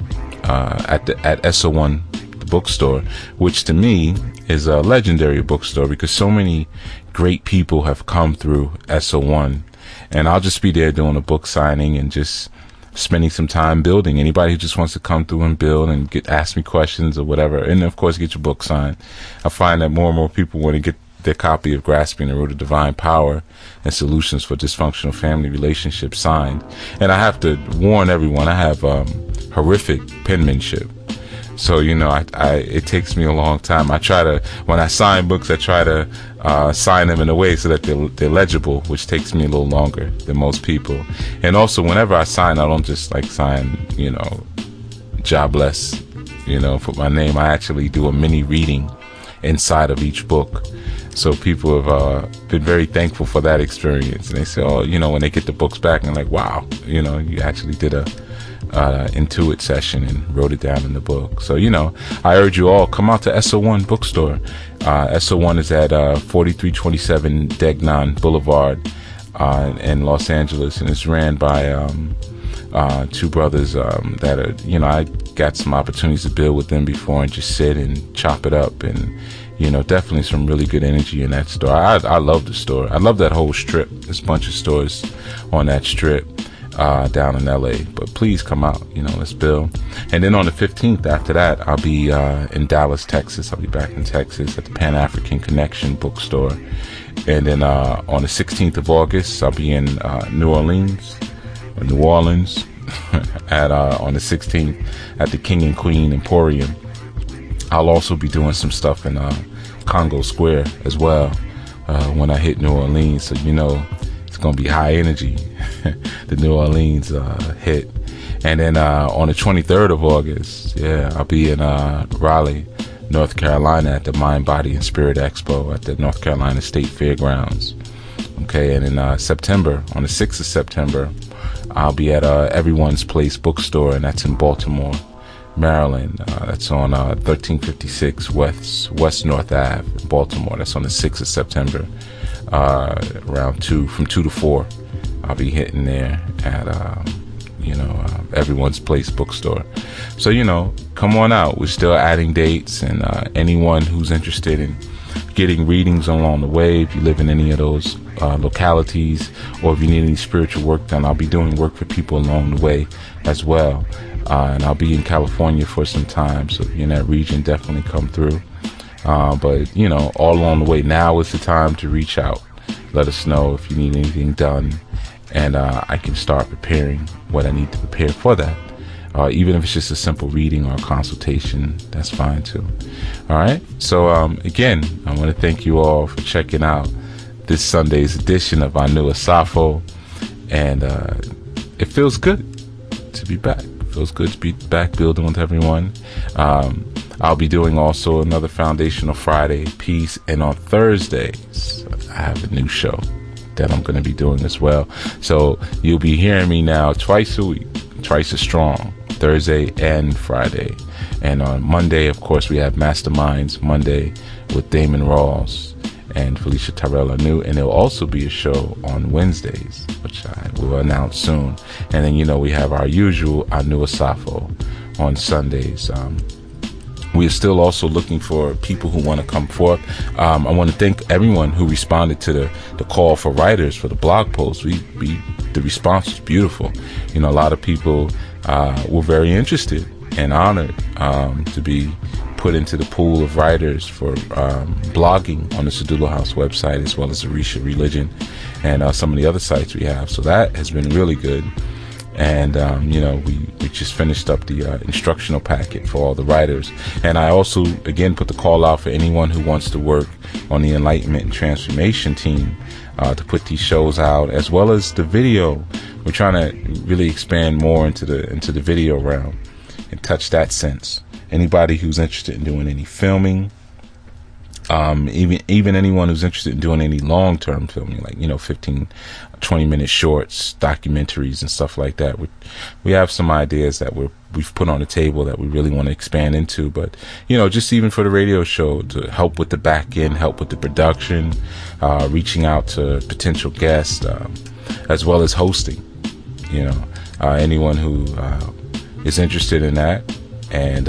Speaker 1: at SO1 the bookstore, which to me is a legendary bookstore because so many great people have come through SO1. And I'll just be there doing a book signing and just spending some time building. Anybody who just wants to come through and build and ask me questions or whatever, and of course get your book signed. I find that more and more people want to get their copy of Grasping the Root of Divine Power and Solutions for Dysfunctional Family Relationships signed. And I have to warn everyone, I have horrific penmanship. So, it takes me a long time. When I sign books, I try to sign them in a way so that they're legible, which takes me a little longer than most people. And also, whenever I sign, I don't just sign, God bless, put my name. I actually do a mini reading inside of each book. So people have been very thankful for that experience. And they say, when they get the books back, and like, wow, you actually did a Intuit session and wrote it down in the book. So, I urge you all, come out to SO1 bookstore. SO1 is at 4327 Degnan Boulevard in Los Angeles, and it's ran by two brothers that are, I got some opportunities to build with them before and just sit and chop it up, and definitely some really good energy in that store. I love the store. I love that whole strip. There's a bunch of stores on that strip down in LA, but please come out, let's build. And then on the 15th, after that, I'll be in Dallas, Texas. I'll be back in Texas at the Pan-African Connection bookstore. And then on the 16th of August, I'll be in New Orleans on the 16th at the King and Queen Emporium. I'll also be doing some stuff in Congo Square as well when I hit New Orleans, so it's gonna be high energy. The New Orleans hit. And then on the 23rd of August, I'll be in Raleigh, North Carolina at the Mind, Body, and Spirit Expo at the North Carolina State Fairgrounds. Okay, and in September, on the 6th of September, I'll be at Everyone's Place bookstore, and that's in Baltimore, Maryland. That's on 1356 West North Ave in Baltimore. That's on the 6th of September, around from 2 to 4. I'll be hitting there at Everyone's Place bookstore. So come on out. We're still adding dates, and anyone who's interested in getting readings along the way, if you live in any of those localities, or if you need any spiritual work done, I'll be doing work for people along the way as well. And I'll be in California for some time, so if you're in that region, definitely come through. But all along the way, now is the time to reach out. Let us know if you need anything done, and I can start preparing what I need to prepare for that. Even if it's just a simple reading or a consultation, that's fine too. All right. So again, I want to thank you all for checking out this Sunday's edition of Anu Asafo, and it feels good to be back. It feels good to be back building with everyone. I'll be doing also another Foundational Friday piece, and on Thursdays I have a new show that I'm going to be doing as well. So you'll be hearing me now twice a week, twice as strong, Thursday and Friday. And on Monday, of course, we have Masterminds Monday with Damon Rawls and Felicia Tyrell Anu, and there'll also be a show on Wednesdays, which I will announce soon. And then we have our usual Anu Asafo on Sundays. We are still also looking for people who want to come forth. I want to thank everyone who responded to the call for writers for the blog post. The response was beautiful. A lot of people were very interested and honored to be put into the pool of writers for blogging on the Sedula House website, as well as Orisha Religion and some of the other sites we have. So that has been really good. And we just finished up the instructional packet for all the writers. And I also again put the call out for anyone who wants to work on the enlightenment and transformation team to put these shows out, as well as the video. We're trying to really expand more into the video realm and touch that sense. Anybody who's interested in doing any filming, even anyone who's interested in doing any long-term filming, like 15, 20-minute shorts, documentaries, and stuff like that. We have some ideas that we've put on the table that we really want to expand into. But just even for the radio show, to help with the back end, help with the production, reaching out to potential guests, as well as hosting. Anyone who is interested in that and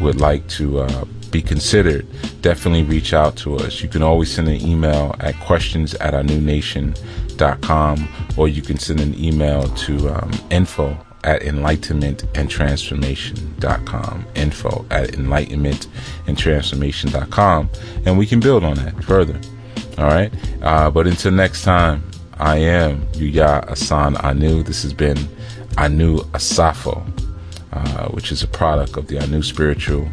Speaker 1: would like to be considered, definitely reach out to us. You can always send an email at questions@anunation.com, or you can send an email to info@enlightenmentandtransformation.com, info@enlightenmentandtransformation.com, and we can build on that further. All right. But until next time, I am Yuya Asan Anu. This has been Anu Asafo, which is a product of the Anu Spiritual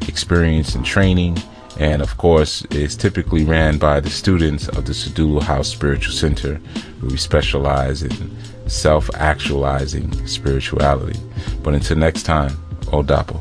Speaker 1: Experience and Training, and of course is typically ran by the students of the Sedula House Spiritual Center, where we specialize in self-actualizing spirituality. But until next time, Odapo.